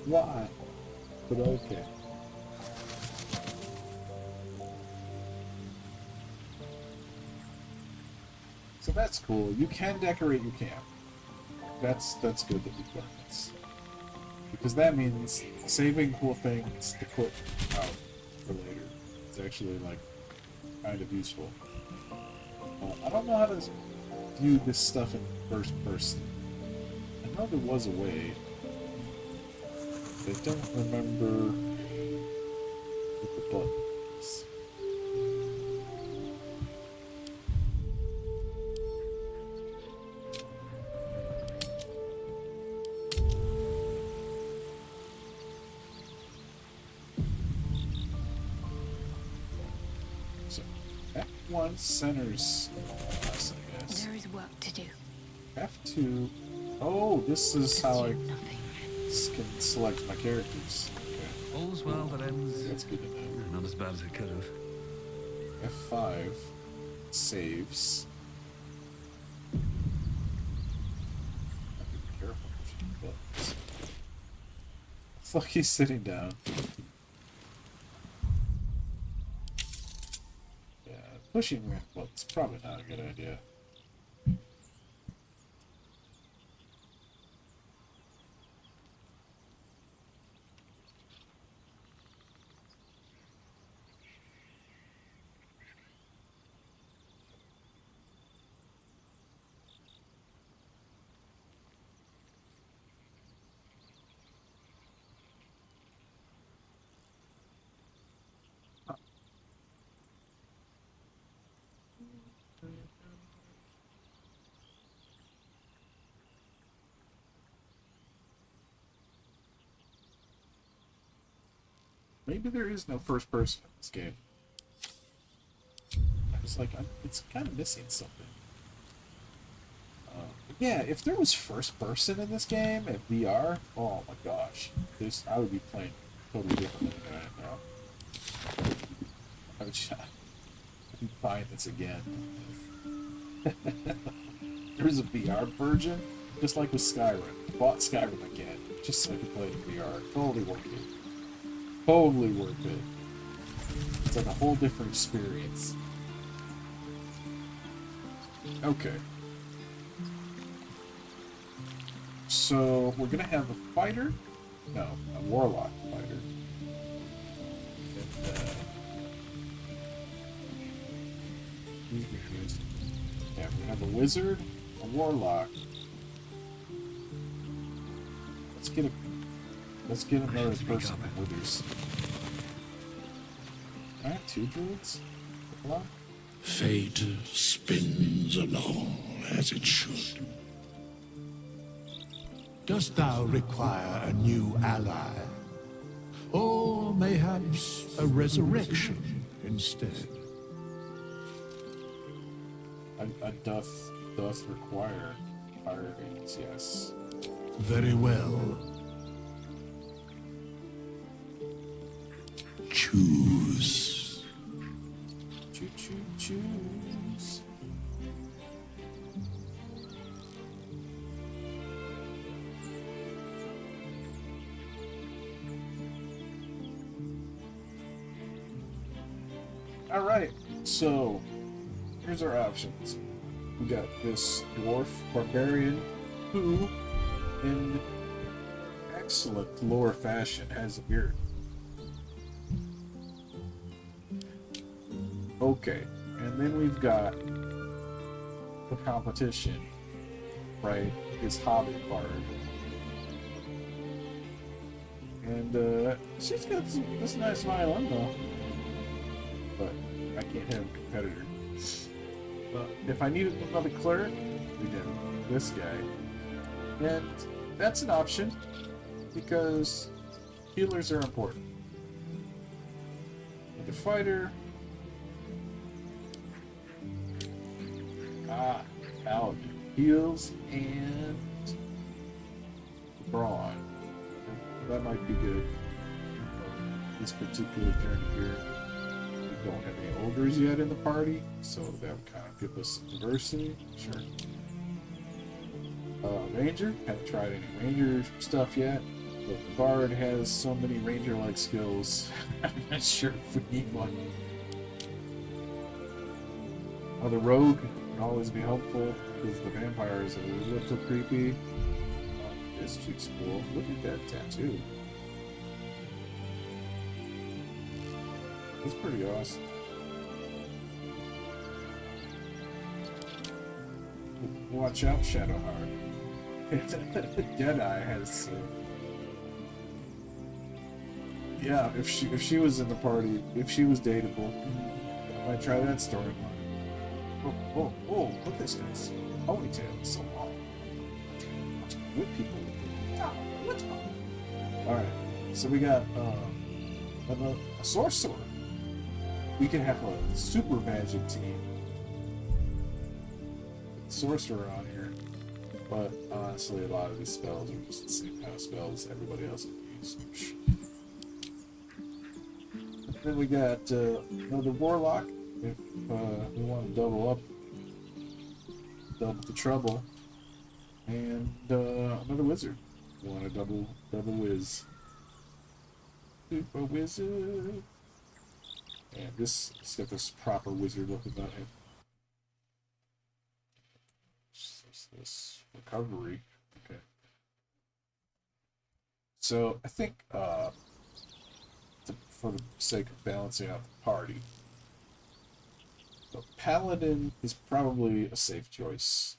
Why? But okay. So that's cool. You can decorate your camp. That's good that we've done this. Because that means saving cool things to put out for later. It's actually, like, kind of useful. I don't know how to view this stuff in first person. I know there was a way. I don't remember what the button is. F1 centers us, I guess. There is work to do. F2. Oh, this is how I Assume nothing. can select my characters. Okay, All's well that ends. that's good to know. Not as bad as it could have. F5 saves. Have to be careful pushing buttons. Fuck, he's sitting down. Yeah, pushing well, it's probably not a good idea. Maybe there is no first person in this game. I was like, it's kind of missing something. Yeah, if there was first person in this game at VR, oh my gosh, I would be playing totally differently than I am now. I would I'd be buying this again. There's a VR version, just like with Skyrim. Bought Skyrim again, just so I could play it in VR. Totally worth it. Totally worth it. It's like a whole different experience. Okay. So we're gonna have a fighter? No, a warlock fighter. And, yeah, we're gonna have a wizard, a warlock. Let's get another person with withers. Can I have two druids? Hello? Fate spins along as it should. Dost thou require a new ally? Or mayhaps a resurrection instead? I doth require hirings, yes. Very well. Choose. Choose. Alright, so here's our options. We got this dwarf barbarian who, in excellent lore fashion, has a beard. Okay, and then we've got the competition, right? This hobbit bard. And she's got this nice violin though. But I can't have a competitor. If I needed another cleric, we did this guy. And that's an option because healers are important. With a fighter, paladin heals and brawn. That might be good. This particular turn here. We don't have any ogres yet in the party, so that would kind of give us some diversity. Sure. Ranger, haven't tried any ranger stuff yet, but the bard has so many ranger-like skills. I'm not sure if we need one. The rogue can always be helpful because the vampire is a little creepy. This chick's cool. Look at that tattoo. That's pretty awesome. Watch out, Shadowheart. Deadeye has. Yeah, if she was in the party, if she was dateable, I might try that storyline. Oh! Look at this guy's ponytail is so long. Good people. What's wrong? All right, so we got a sorcerer. we could have a super magic team. Sorcerer on here. But honestly, a lot of these spells are just the same kind of spells everybody else can use. Then we got another Warlock. If we want to double up, double the trouble. And another Wizard. We want to double whiz. Super Wizard. And this, it's got this proper wizard look about him. This recovery. Okay. So I think for the sake of balancing out the party, the Paladin is probably a safe choice.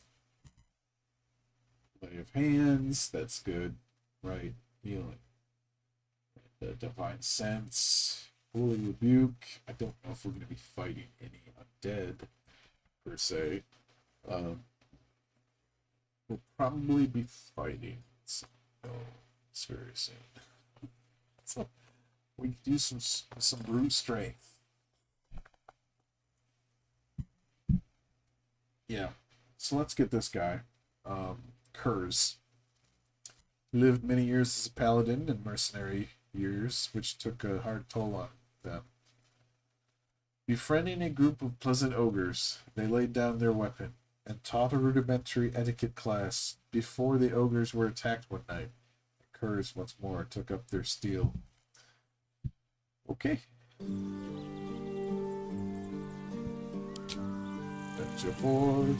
Lay of Hands, that's good, right? Healing. The Divine Sense, Holy Rebuke. I don't know if we're going to be fighting any undead per se. We'll probably be fighting some gnomes very soon. So we can do some brute strength. Yeah. So let's get this guy. Kurz. Lived many years as a paladin and mercenary years, which took a hard toll on them. Befriending a group of pleasant ogres, they laid down their weapon and taught a rudimentary etiquette class before the ogres were attacked one night. The curs once more took up their steel. Okay. That's your board.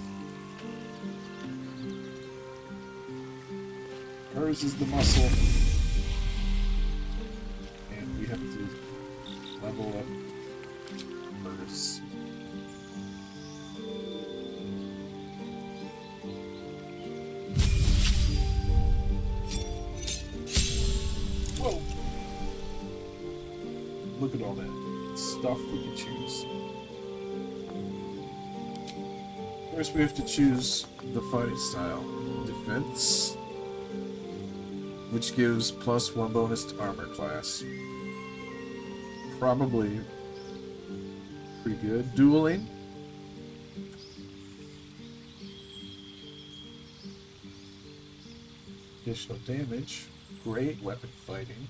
Curs is the muscle. And we have to level up Curs. Whoa! Look at all that stuff we can choose. First, we have to choose the fighting style. Defense, which gives +1 bonus to armor class. Probably pretty good. Dueling. Additional damage. Great weapon fighting.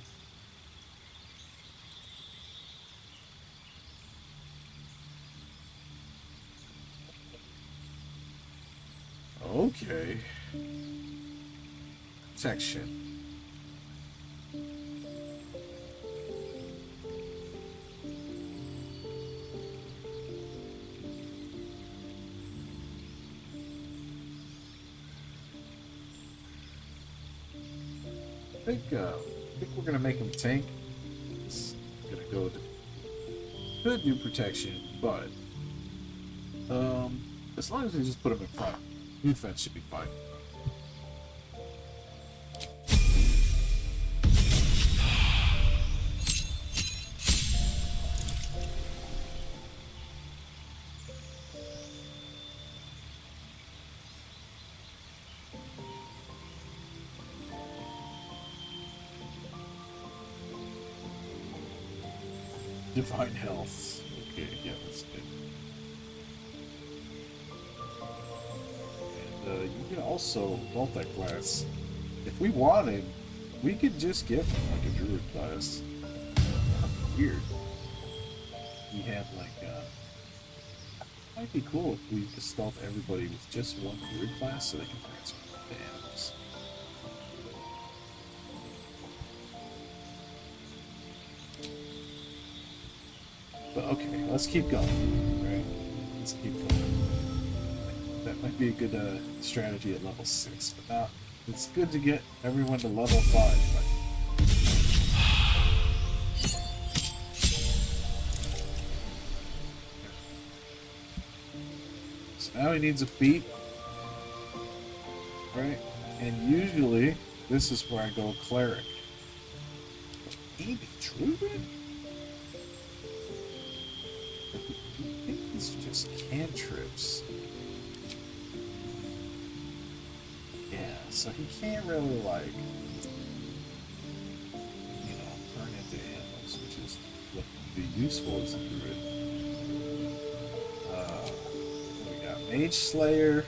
Okay. Protection. I think we're gonna make him tank. It's gonna go to could do protection, but as long as we just put him in front, defense should be fine. Divine health. Okay, yeah, that's good. And you can also multi-class. If we wanted, we could just give him like a druid class. Weird. He had like might be cool if we just stealth everybody with just one druid class so they can transform the animals. But okay, let's keep going. Right? Let's keep going. That might be a good strategy at level 6, but not. It's good to get everyone to level 5. So now he needs a feat, right? And usually this is where I go cleric. Maybe druid? These are just cantrips. Yeah, so he can't really like, turn into animals, which is what would be useful as a druid. Mage Slayer.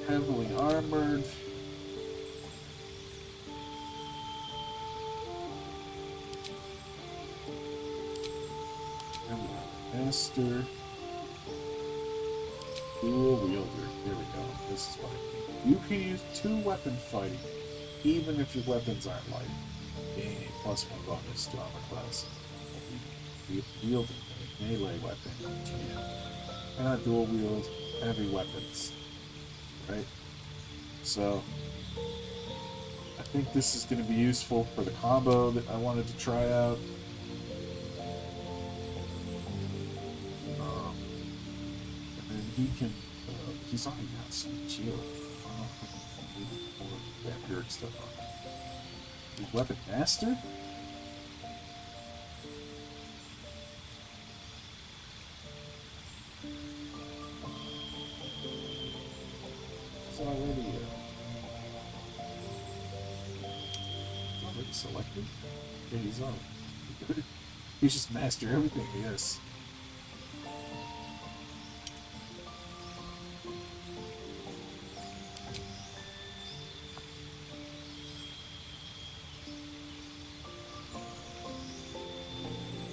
Heavily armored. Master. Dual wielder. Here we go. This is what I need. You can use 2-weapon fighting, even if your weapons aren't light. Gain a +1 bonus to armor class. Wielding a melee weapon. Cannot dual wield heavy weapons. Right? So, I think this is going to be useful for the combo that I wanted to try out. And then he can, he's already got some shield. Vampiric stuff on. His weapon master? It's already selected? Yeah, he's on. He's just master everything, yes.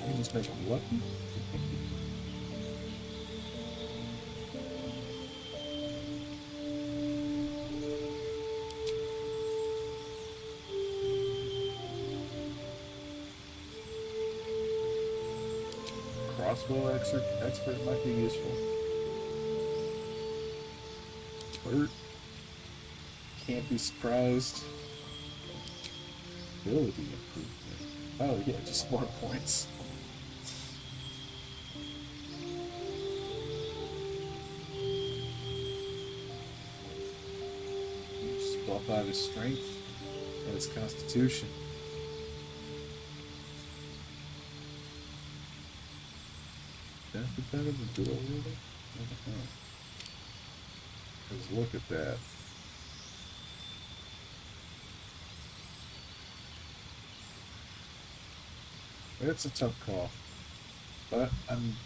You just make him lucky? Crossbow expert might be useful. Bert. Can't be surprised. Ability improvement. Oh yeah, just more points. Just buff out his strength and his constitution. That'd be better than dual wielding? Because look at that. It's a tough call. But I'm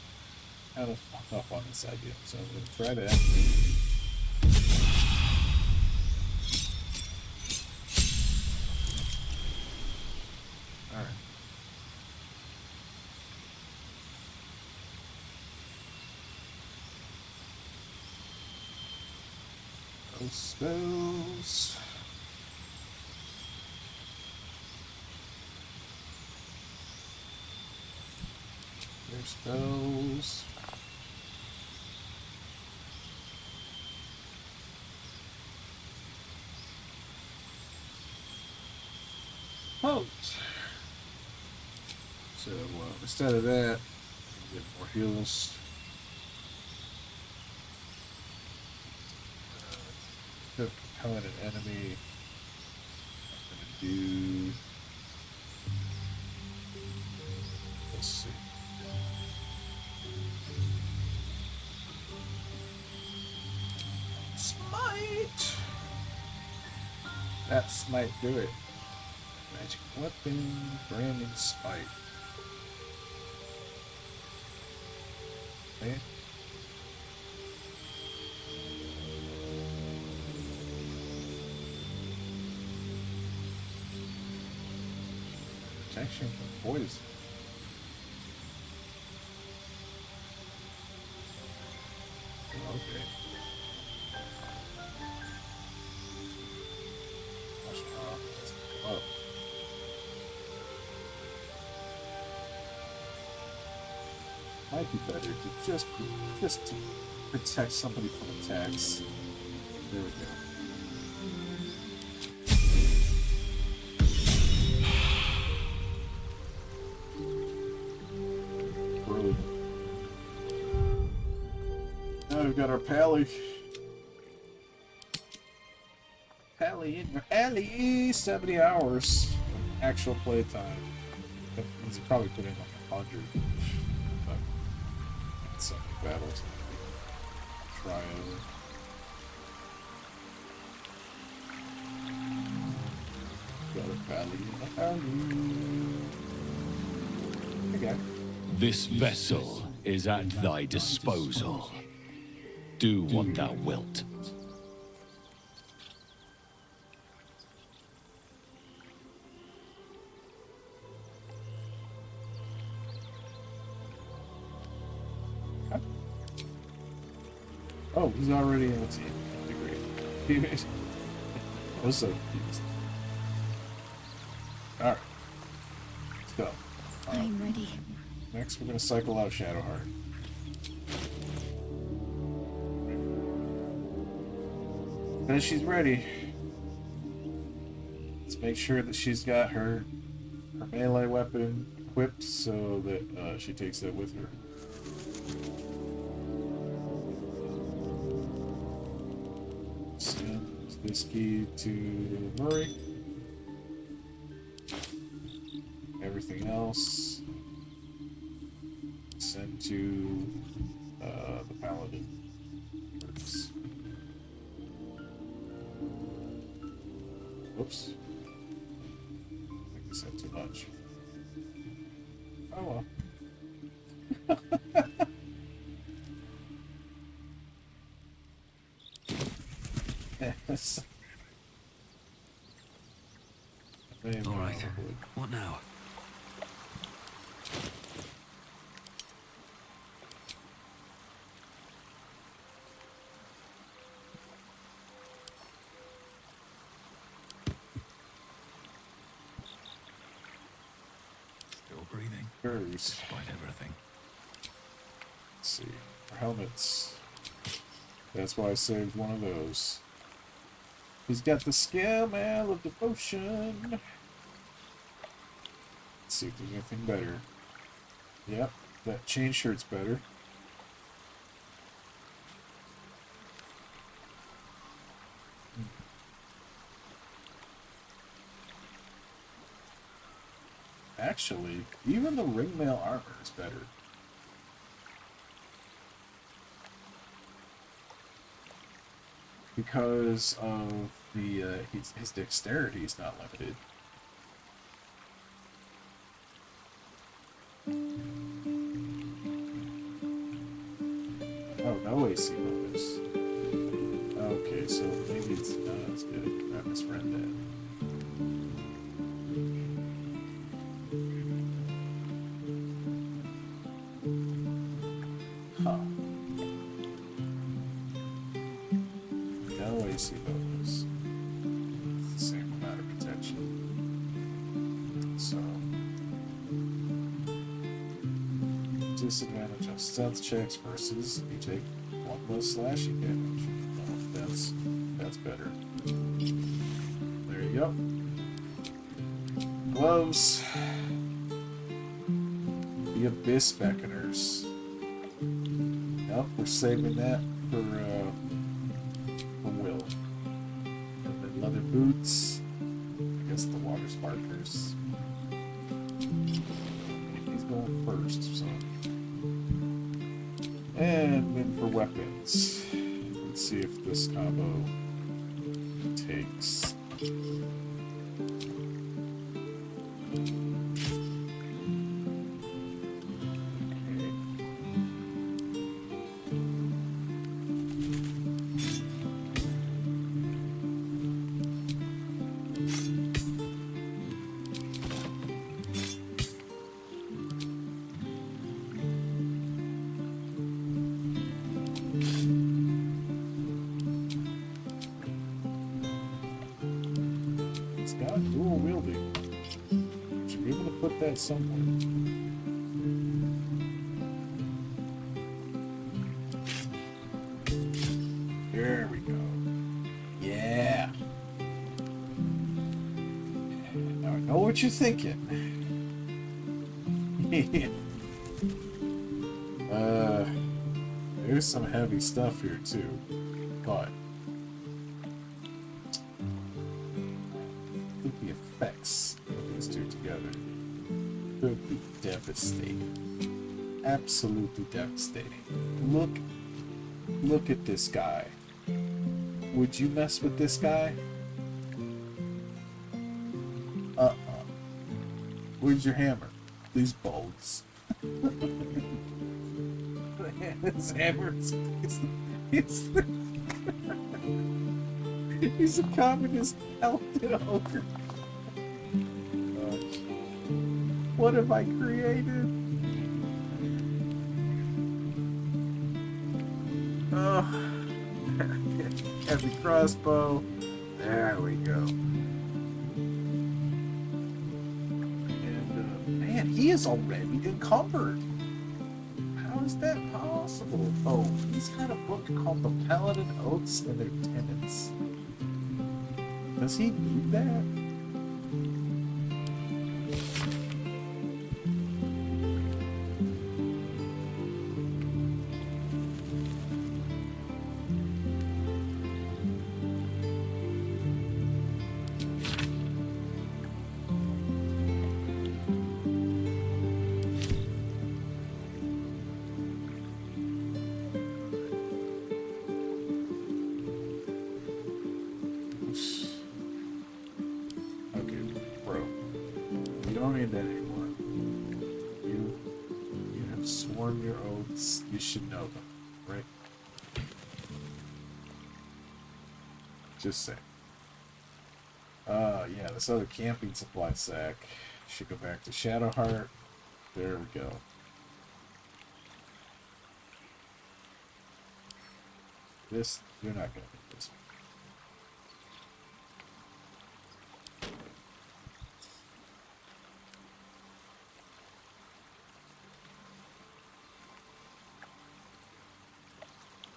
kind of fucked up on this idea, so I'm going to try that. Alright. Those spells. Their spells. Oh. So instead of that, get more heals. Compelling an enemy. I'm gonna do. Let's see. Smite. That smite do it. Magic weapon, branding smite. Okay. Protection from poison. Okay. Oh. Might be better to just to protect somebody from attacks. There we go. Now we've got our Pally. Pally in your alley. 70 hours actual playtime. He's probably put in like 100. But so many battles. Try over. Got a Pally in the alley. Okay. This vessel is at thy disposal. Do what thou wilt. Oh, he's already in the team. Great. I was so confused. Alright. Let's go. I'm ready. Next, we're going to cycle out Shadowheart. And she's ready. Let's make sure that she's got her melee weapon equipped so that she takes that with her. Send this key to Murray. Everything else send to the Paladin. Oops. Whoops. I think I said too much. Oh well. Yes. All right. What now? Still breathing, Curves. despite everything. Let's see. Our helmets. That's why I saved one of those. He's got the scale mail of devotion. Let's see if there's anything better. Yep, that chain shirt's better. Actually, even the ringmail armor is better. Because of the his dexterity is not limited. Oh, no AC bonus. Okay, so maybe it's not as good. I misread that. Huh. No AC bonus. It's the same amount of protection. So. Disadvantage on stealth checks versus you take one less slashing damage. No, that's better. There you go. Gloves. The Abyss Beckoners. Nope, we're saving that for Will. And then leather boots. I guess the water sparklers. He's going first, so. And then for weapons. Let's see if this combo takes. Dual wielding. Should be able to put that somewhere. There we go. Yeah. Now I know what you're thinking. There's some heavy stuff here too, but the effects of these two together could be devastating. Absolutely devastating. Look at this guy. Would you mess with this guy? Where's your hammer? These bolts. His hammer is he's, he's a communist elfin ogre. What have I created? Oh, heavy crossbow. There we go. And man, he is already encumbered. How is that possible? Oh, he's got a book called The Paladin Oaths and Their Tenets. Does he need that? You should know them, right? Just say. Yeah, this other camping supply sack should go back to Shadowheart. There we go. This, you're not gonna need this one.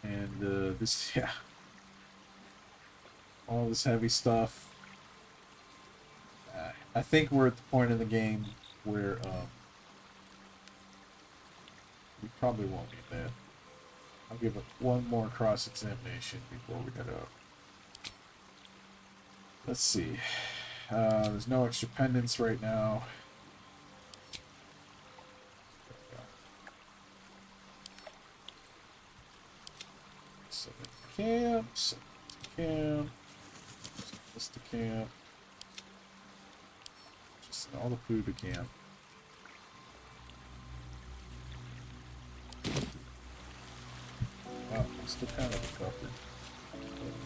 And this, yeah, all this heavy stuff. I think we're at the point in the game where we probably won't need that. I'll give it one more cross-examination before we head out. Let's see. There's no extra pendants right now. Camp, send it to camp, send this to camp, just send all the food to camp. Wow, still kind of covered.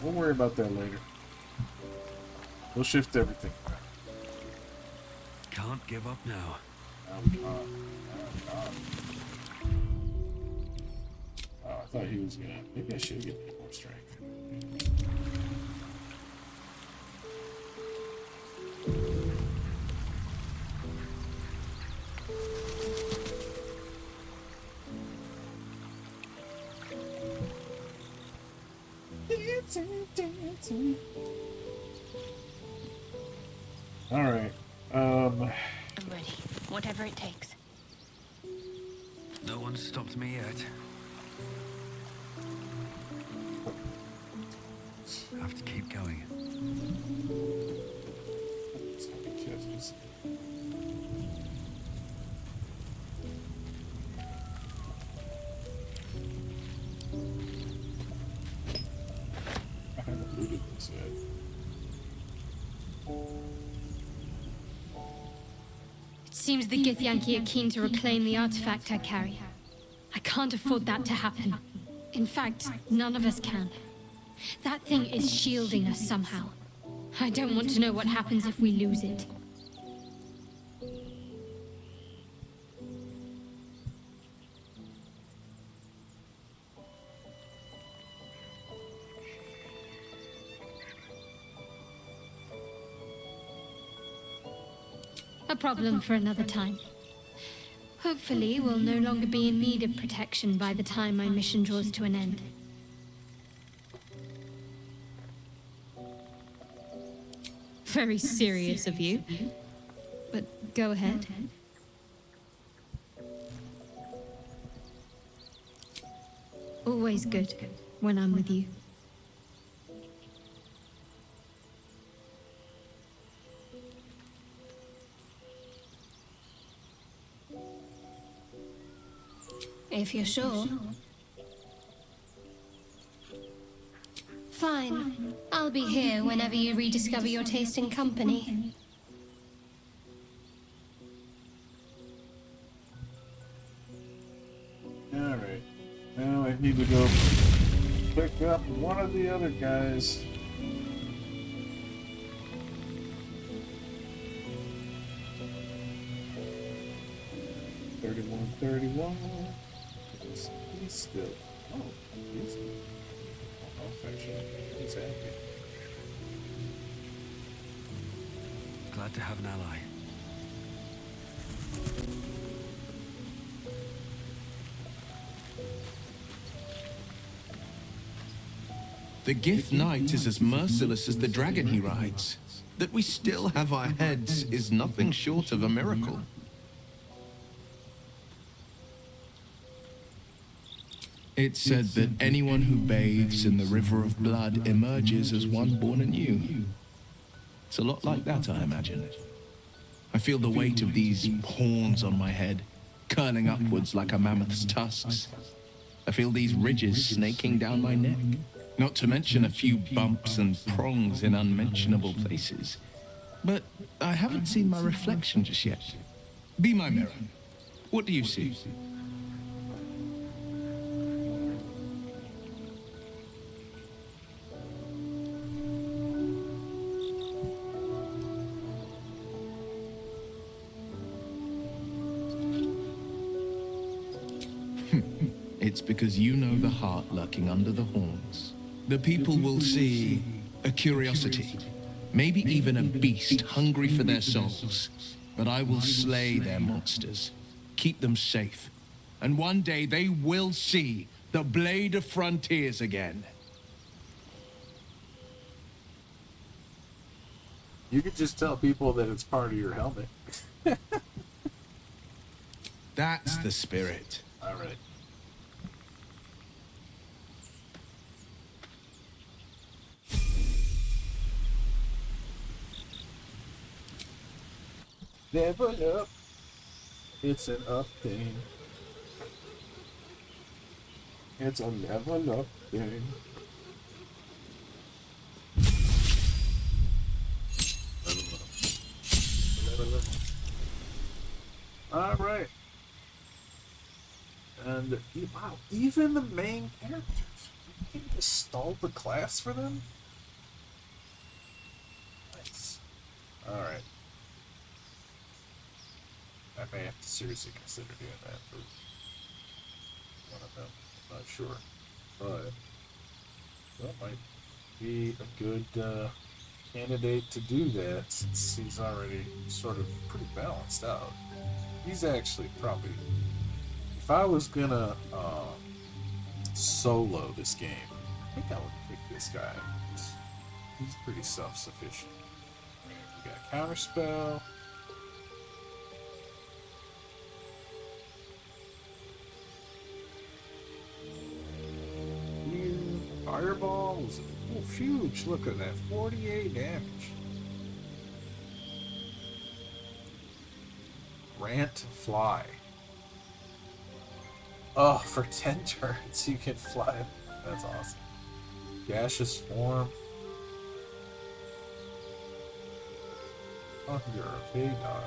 We'll worry about that later. We'll shift everything around. Can't give up now. Oh, I thought he was gonna. Maybe I should get more strength. Dancing. All right. I'm ready. Whatever it takes. No one's stopped me yet. Have to keep going. I haven't looted this yet. It seems the Githyanki are keen to reclaim the artifact I carry. I can't afford that to happen. In fact, none of us can. That thing is shielding us somehow. I don't want to know what happens if we lose it. A problem for another time. Hopefully, we'll no longer be in need of protection by the time my mission draws to an end. Very serious of you. But go ahead. Always good when I'm with you. If you're sure. Fine. I'll be here whenever you rediscover your taste in company. need to go pick up one of the other guys. $31. He's still. Oh, he's. Oh, actually, he's happy. Glad to have an ally. The Gift Knight is as merciless as the dragon he rides. That we still have our heads is nothing short of a miracle. It's said that anyone who bathes in the river of blood emerges as one born anew. It's a lot like that, I imagine. I feel the weight of these horns on my head, curling upwards like a mammoth's tusks. I feel these ridges snaking down my neck. Not to mention a few bumps and prongs in unmentionable places. But I haven't seen my reflection just yet. Be my mirror. What do you see? It's because you know the heart lurking under the horns. The people will see a curiosity, maybe even a beast hungry for their souls. But I will slay their monsters, keep them safe, and one day they will see the Blade of Frontiers again. You could just tell people that it's part of your helmet. That's the spirit. All right. Level up. It's an up thing. It's a level up thing. Level up. All right. And wow, even the main characters, you can install the class for them. Nice. All right. I may have to seriously consider doing that for one of them. I'm not sure, but that might be a good candidate to do that since he's already sort of pretty balanced out. He's actually probably, if I was gonna solo this game, I think I would pick this guy. He's pretty self-sufficient. We got counterspell. Fireball was huge. Look at that, 48 damage. Rant fly. Oh, for 10 turns you can fly. That's awesome. Gaseous form. Hunger of Hagar.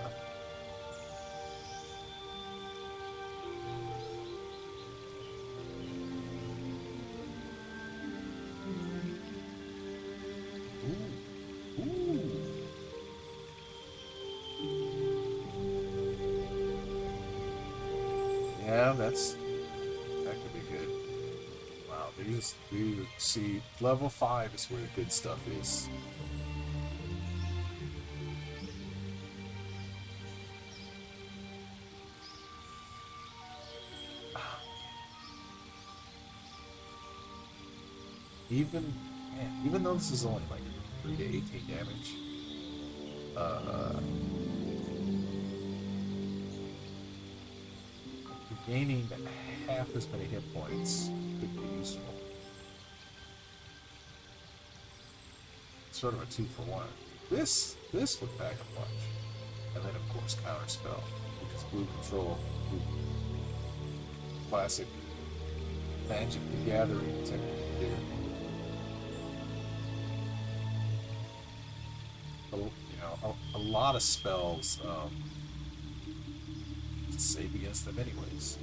Yeah, that could be good. Wow, you see, level 5 is where the good stuff is. Even though this is only like 3 to 18 damage, gaining half as many hit points could be useful. Sort of a 2-for-1. This would pack a punch. And then of course counterspell, because blue control, classic Magic the Gathering technique here. A lot of spells save against them anyways.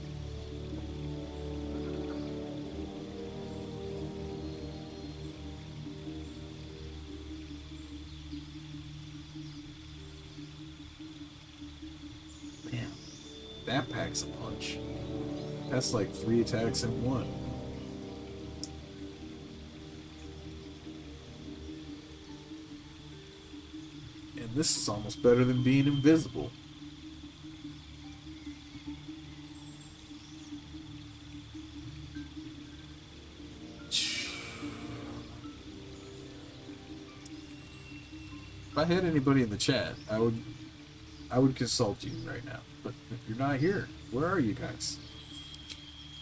That packs a punch. That's like 3 attacks in one. And this is almost better than being invisible. If I had anybody in the chat, I would consult you right now. But you're not here. Where are you guys?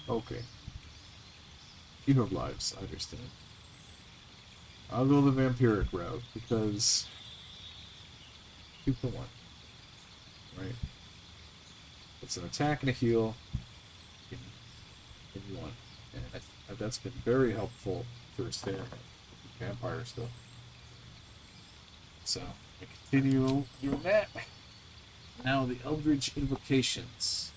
Okay. You have lives, I understand. I'll go the vampiric route because 2 for 1. Right? It's an attack and a heal in one. And that's been very helpful for vampire stuff. So, I continue doing that. Now, the Eldritch Invocations.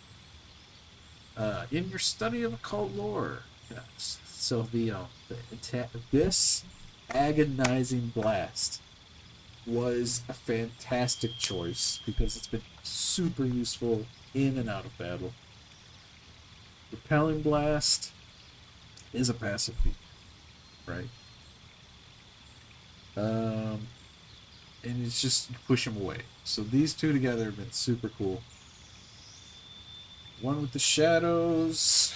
In your study of occult lore. Yes. So, this Agonizing Blast was a fantastic choice because it's been super useful in and out of battle. Repelling Blast is a passive feat, right? And it's just push them away. So these two together have been super cool. One with the shadows.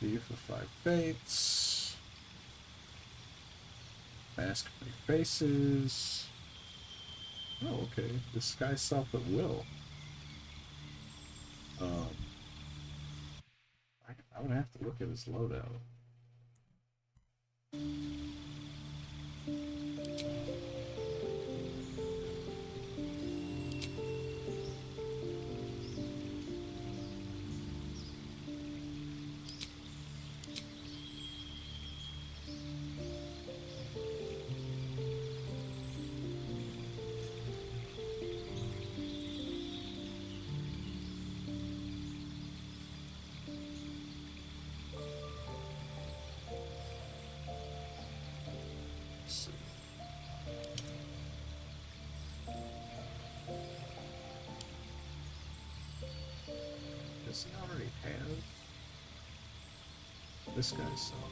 B for 5 fates. Mask many faces. Oh, okay. Disguise self at will. I would have to look at his loadout. Does he already have this guy's song?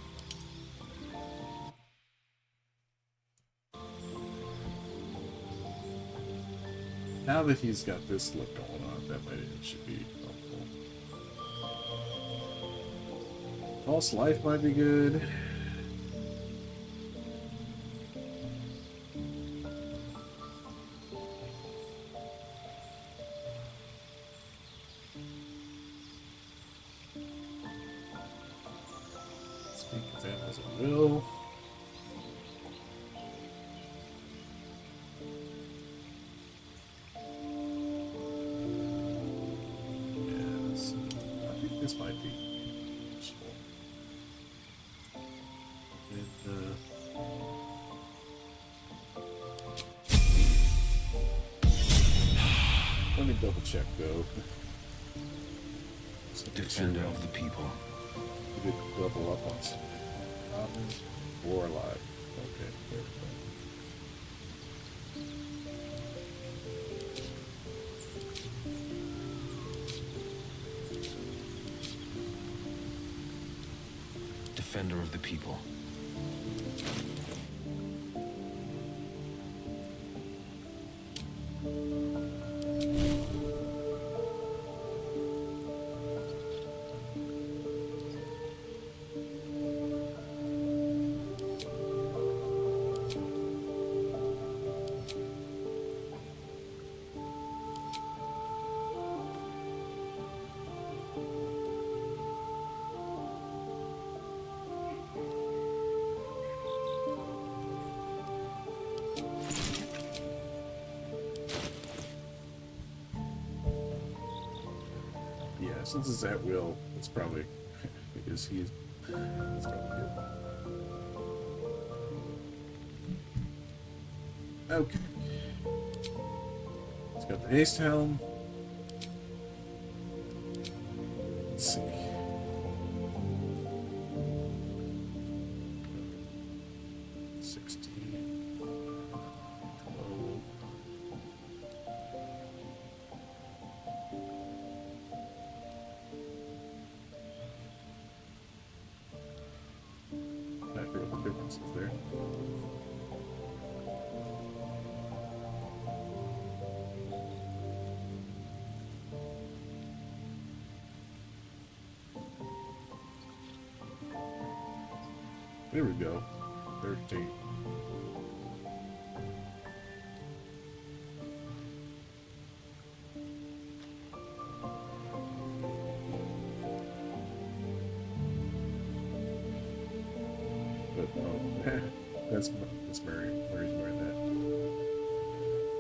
Now that he's got this look going on, that should be helpful. False life might be good. Speak of them as a will. Yes, I think this might be useful. And, let me double check though. Defender of the people. We did double up on some commons or alive. Okay, there we go. Defender of the people. Yeah, since it's at will, it's probably because he's it's probably good. Okay. It's got the haste helm. Let's see. There we go. 13. But oh, that's Mary. Mary's wearing that.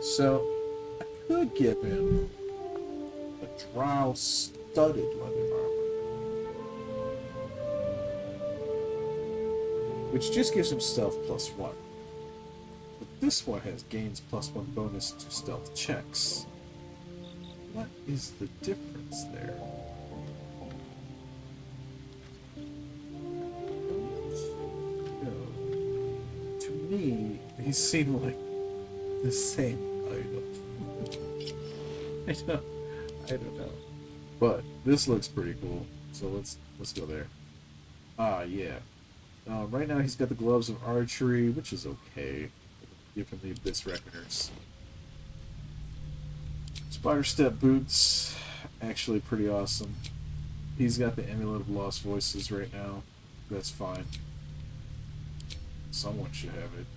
So I could give him a drow studded leather armor, which just gives him stealth +1. But this one has gains +1 bonus to stealth checks. What is the difference there? To me, these seem like the same item. I don't know. But this looks pretty cool, so let's go there. Ah, yeah. Right now he's got the gloves of archery, which is okay. Give him the Abyss Reckoners. Spider Step boots, actually pretty awesome. He's got the Amulet of Lost Voices right now. That's fine. Someone should have it.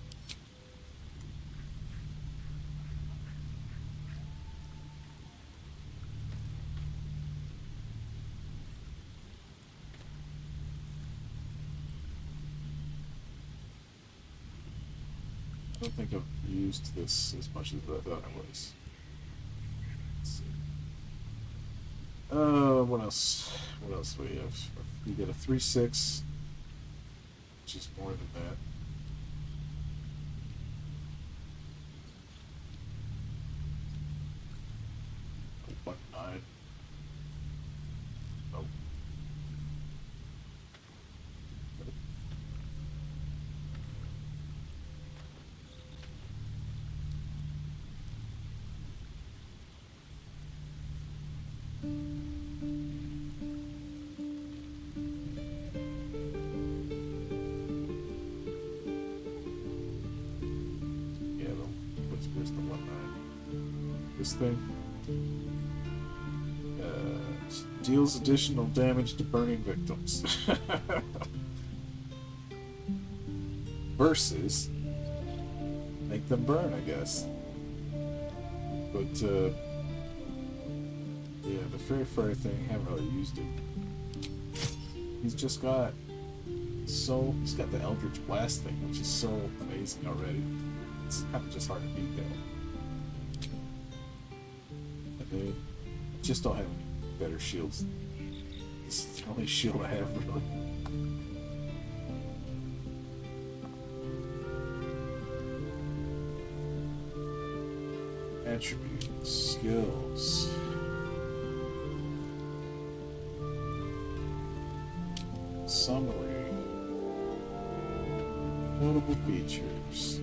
I don't think I've used this as much as I thought I was. Let's see. What else? What else do we have? You get a 3/6, which is more than that. A 1/9. Oh. Where's the 1/9? This thing deals additional damage to burning victims. Versus make them burn, I guess. But yeah, the Fairy Fire thing, I haven't really used it. He's just got he's got the Eldritch Blast thing, which is so amazing already. It's kind of just hard to beat that. And they just don't have any better shields. This is the only shield I have, really. Attributes, skills. Summary. Notable features.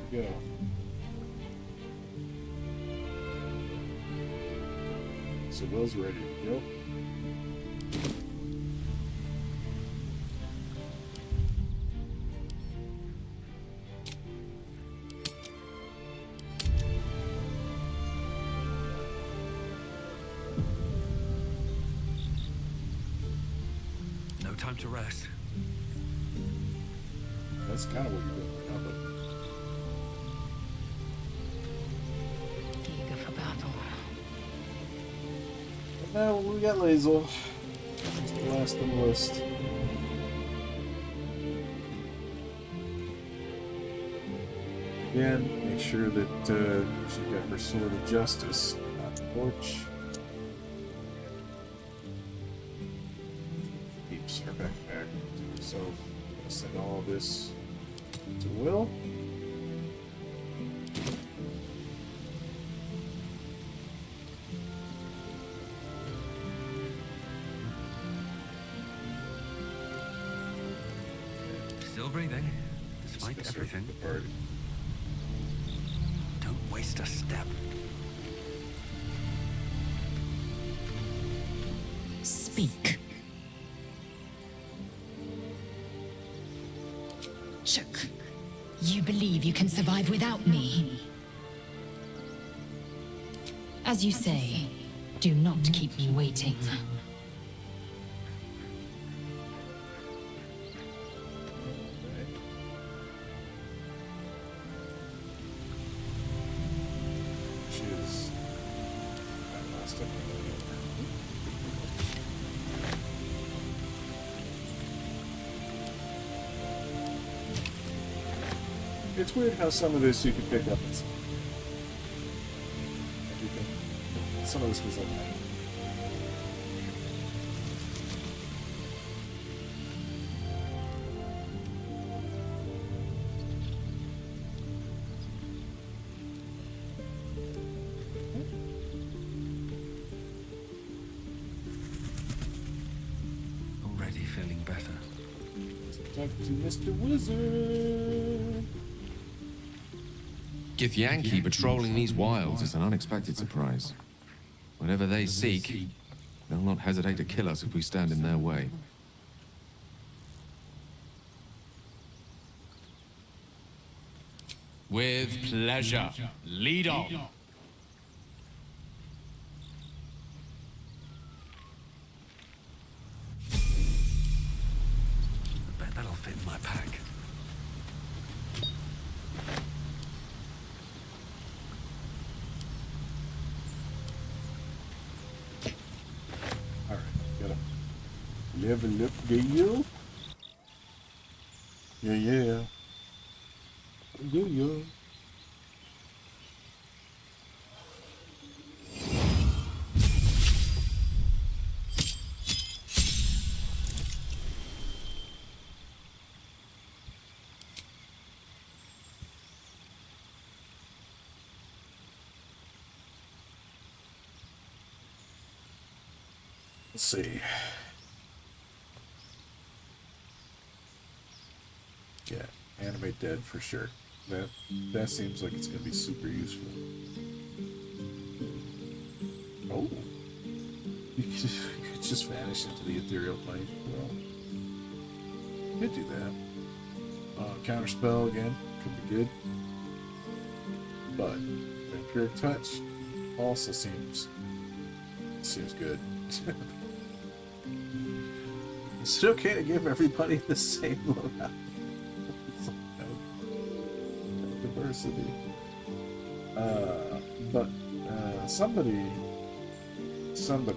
Go. So Will's ready to go. No time to rest. That's kind of what you're doing right now, but Eager for battle. now we got Lazel. It's the last on the list. Again, make sure that she's got her Sword of Justice on the porch. Keeps her backpack to herself. Send all this to Will. Still breathing, despite Dismiss her everything. from the party. Don't waste a step. Speak. Shook. You believe you can survive without me? As you say, do not keep me waiting. She is. I lost it. It's weird how some of this you can pick up as everything. Some of this was like that. Already feeling better. Talk to Mr. Wizard. Githyanki patrolling these wilds is an unexpected surprise. Whatever they seek, they'll not hesitate to kill us if we stand in their way. With pleasure. Lead on. I bet that'll fit in my pack. Alright, gotta level up, Gail. Yeah. Yeah. Let's see. Yeah, animate dead for sure. That seems like it's gonna be super useful. Oh, you could just vanish into the ethereal plane. Well, you could do that. Counter spell again could be good, but vampiric touch also seems good. Is it okay to give everybody the same loadout? Diversity. But somebody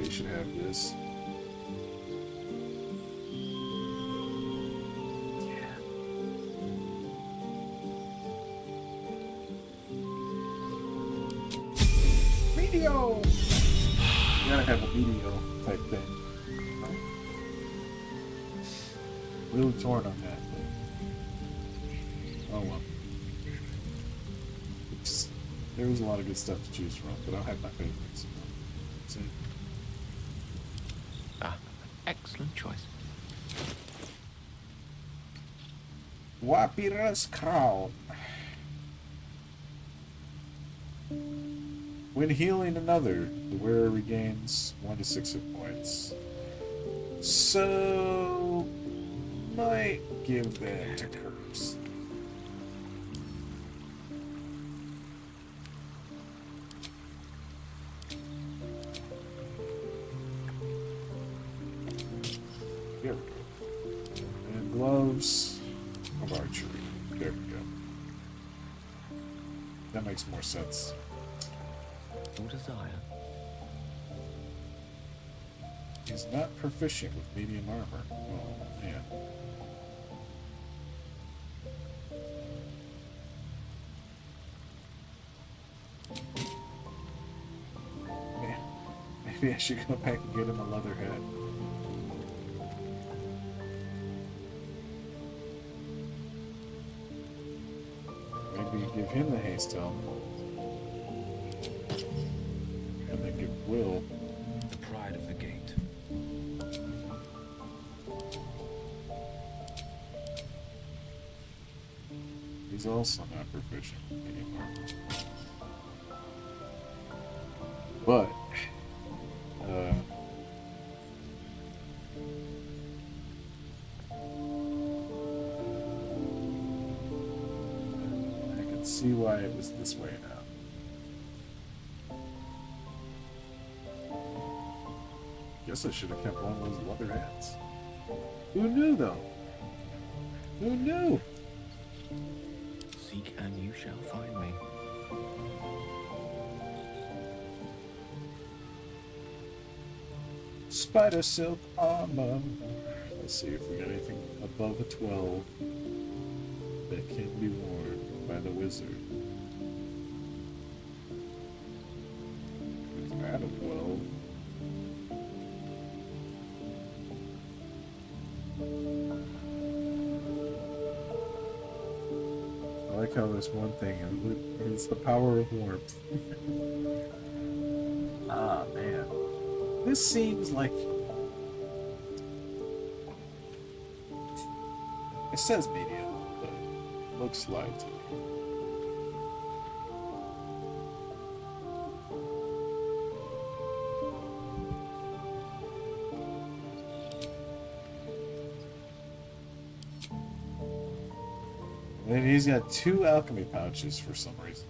should have this. Yeah. Medio! You gotta have a medio type thing. Really torn on that. Oh well. There was a lot of good stuff to choose from, but I'll have my favorites. That's it. Excellent choice. Wapira's Crown. When healing another, the wearer regains 1 to 6 hit points. So, might give that to Curse. There we go. And gloves of archery. There we go. That makes more sense. Your desire. He's not proficient with medium armor. Oh, man. Maybe I should go back and get him a leather hat. Maybe give him the haste helm. And then give Will The pride of the gate. He's also not proficient anymore. But, I can see why it was this way now. Guess I should have kept one of those leather hats. Who knew, though? Who knew? Seek and you shall find me. Spider silk armor. Let's see if we got anything above a 12 that can be worn by the wizard. It's at a 12. I like how this one thing is the power of warmth. Ah, man. This seems like... It says medium, but it looks light to me. And he's got 2 alchemy pouches for some reason.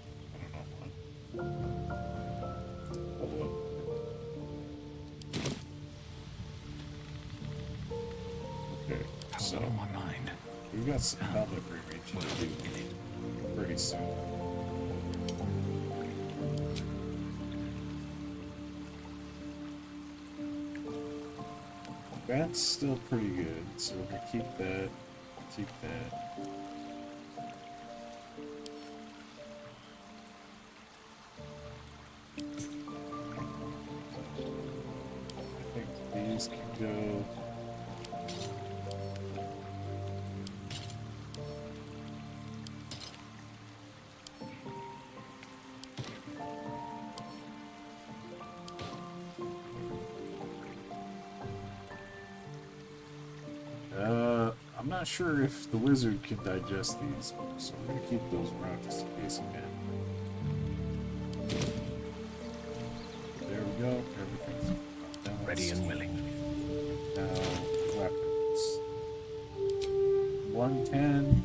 I don't know why. Okay, so on my mind. we got some helmet rearranging to do pretty soon. That's still pretty good, so we're gonna keep that. Keep that. I think these can go. I'm not sure if the wizard can digest these, so we're gonna keep those around just in case he can. There we go. Everything's balanced. Ready and willing. Now, weapons. 110.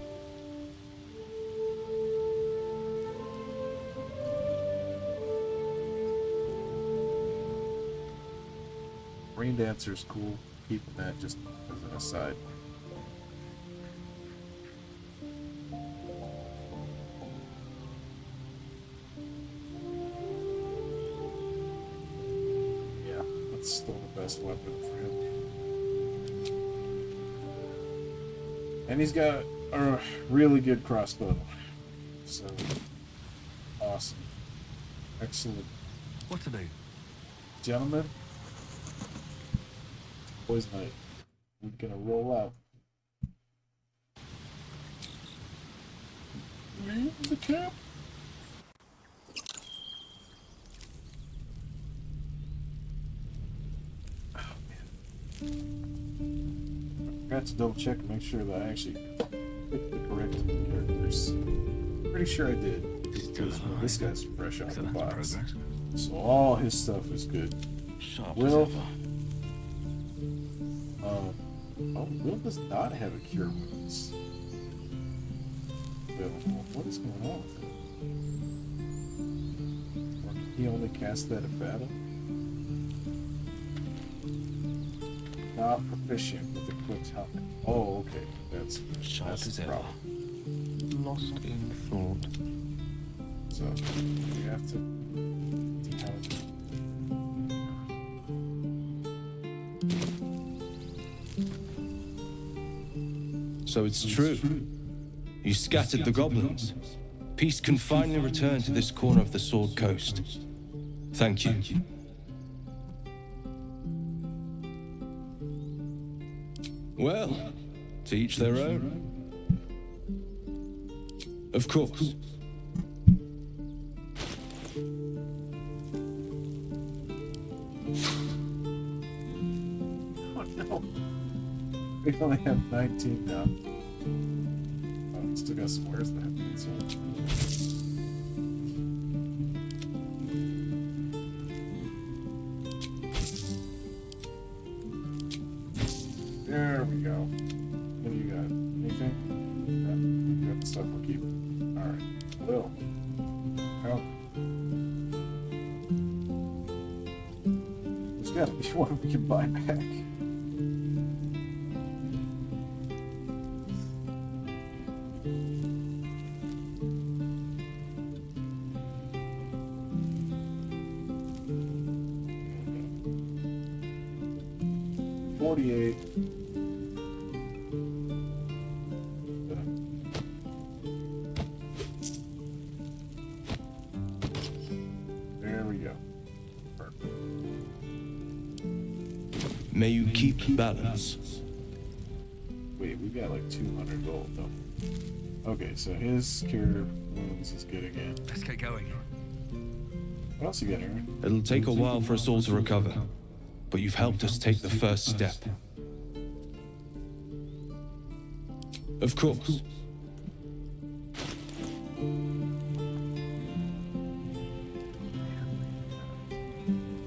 Rain Dancer's cool. Keeping that just as an aside. Yeah, that's still the best weapon for him. And he's got a really good crossbow. So, awesome. Excellent. What to do? Gentlemen, boys' night. We're gonna roll out. Me, the camp. Oh man. I forgot to double check and make sure that I actually picked the correct characters. Pretty sure I did. Because this guy's fresh out of the box. So all his stuff is good. Sharp Will. as ever. Oh, Will does not have a cure wounds. Will, what is going on with him? Or did he only cast that in battle? Not proficient with equipped helmet. Oh, okay. That's Sharp the as ever. problem. Lost in thought. So we have to dehelmet. So it's true. You scattered the goblins. Peace can finally return to this corner of the Sword Coast. Thank you. Well, to each their own. Of course. Oh no. We only have 19 now. Oh, still got some wares that have been sold. There we go. What do you got? Anything? Yeah, you got the stuff we're keeping. Alright. Will. Help. Let's go. gotta be one we can buy back. $48. There we go. Perfect. May you keep balance. Wait, we got like 200 gold though. Okay, so his cure wounds is good again. Let's get going. What else you got, Aaron? It'll take a while for us all to recover, but you've helped us take the first step. Of course.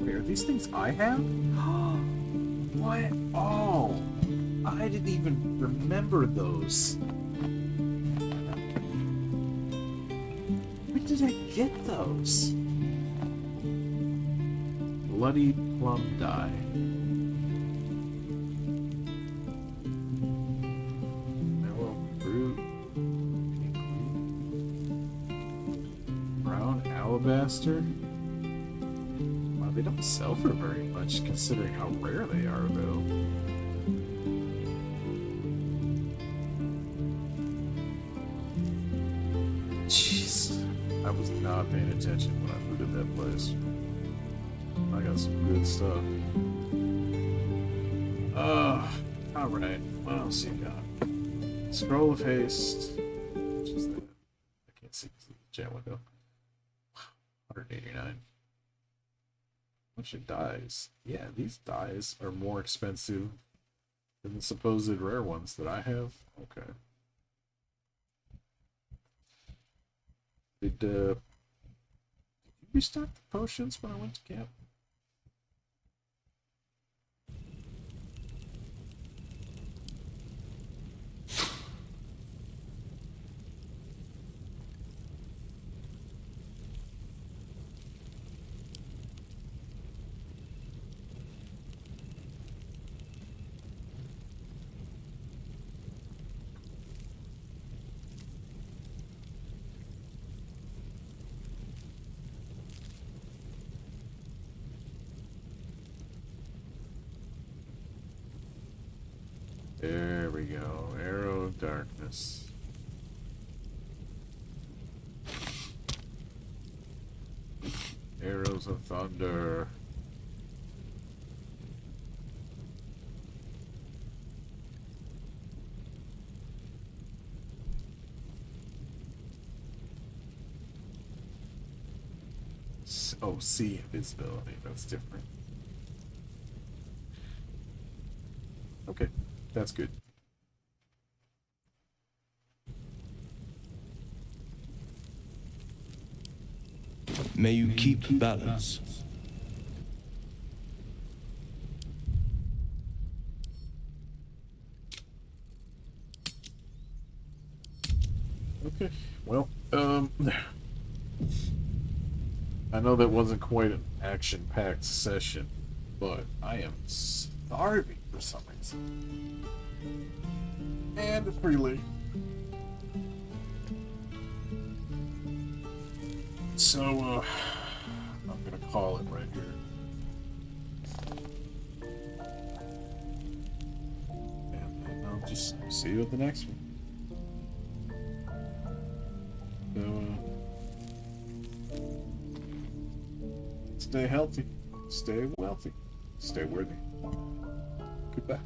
Wait, are these things I have? What? Oh, I didn't even remember those. When did I get those? Bloody plum dye. Mellow fruit. Brown alabaster. Wow, they don't sell for very much considering how rare they are, though. Jeez, I was not paying attention when I looted that place. I got some good stuff. Alright, what else you got? Scroll of Haste. Which is that? I can't see the chat window. Wow, 189. Bunch of dyes. Yeah, these dyes are more expensive than the supposed rare ones that I have. Okay. Did you restock the potions when I went to camp? There we go. Arrow of Darkness. Arrows of Thunder. Oh, sea invisibility. That's different. Okay. That's good. May you keep balance. Okay. Well, I know that wasn't quite an action-packed session, but I am starving for some reason. And it's pretty late. So, I'm gonna call it right here. And then I'll just see you at the next one. So, stay healthy, stay wealthy, stay worthy. Goodbye.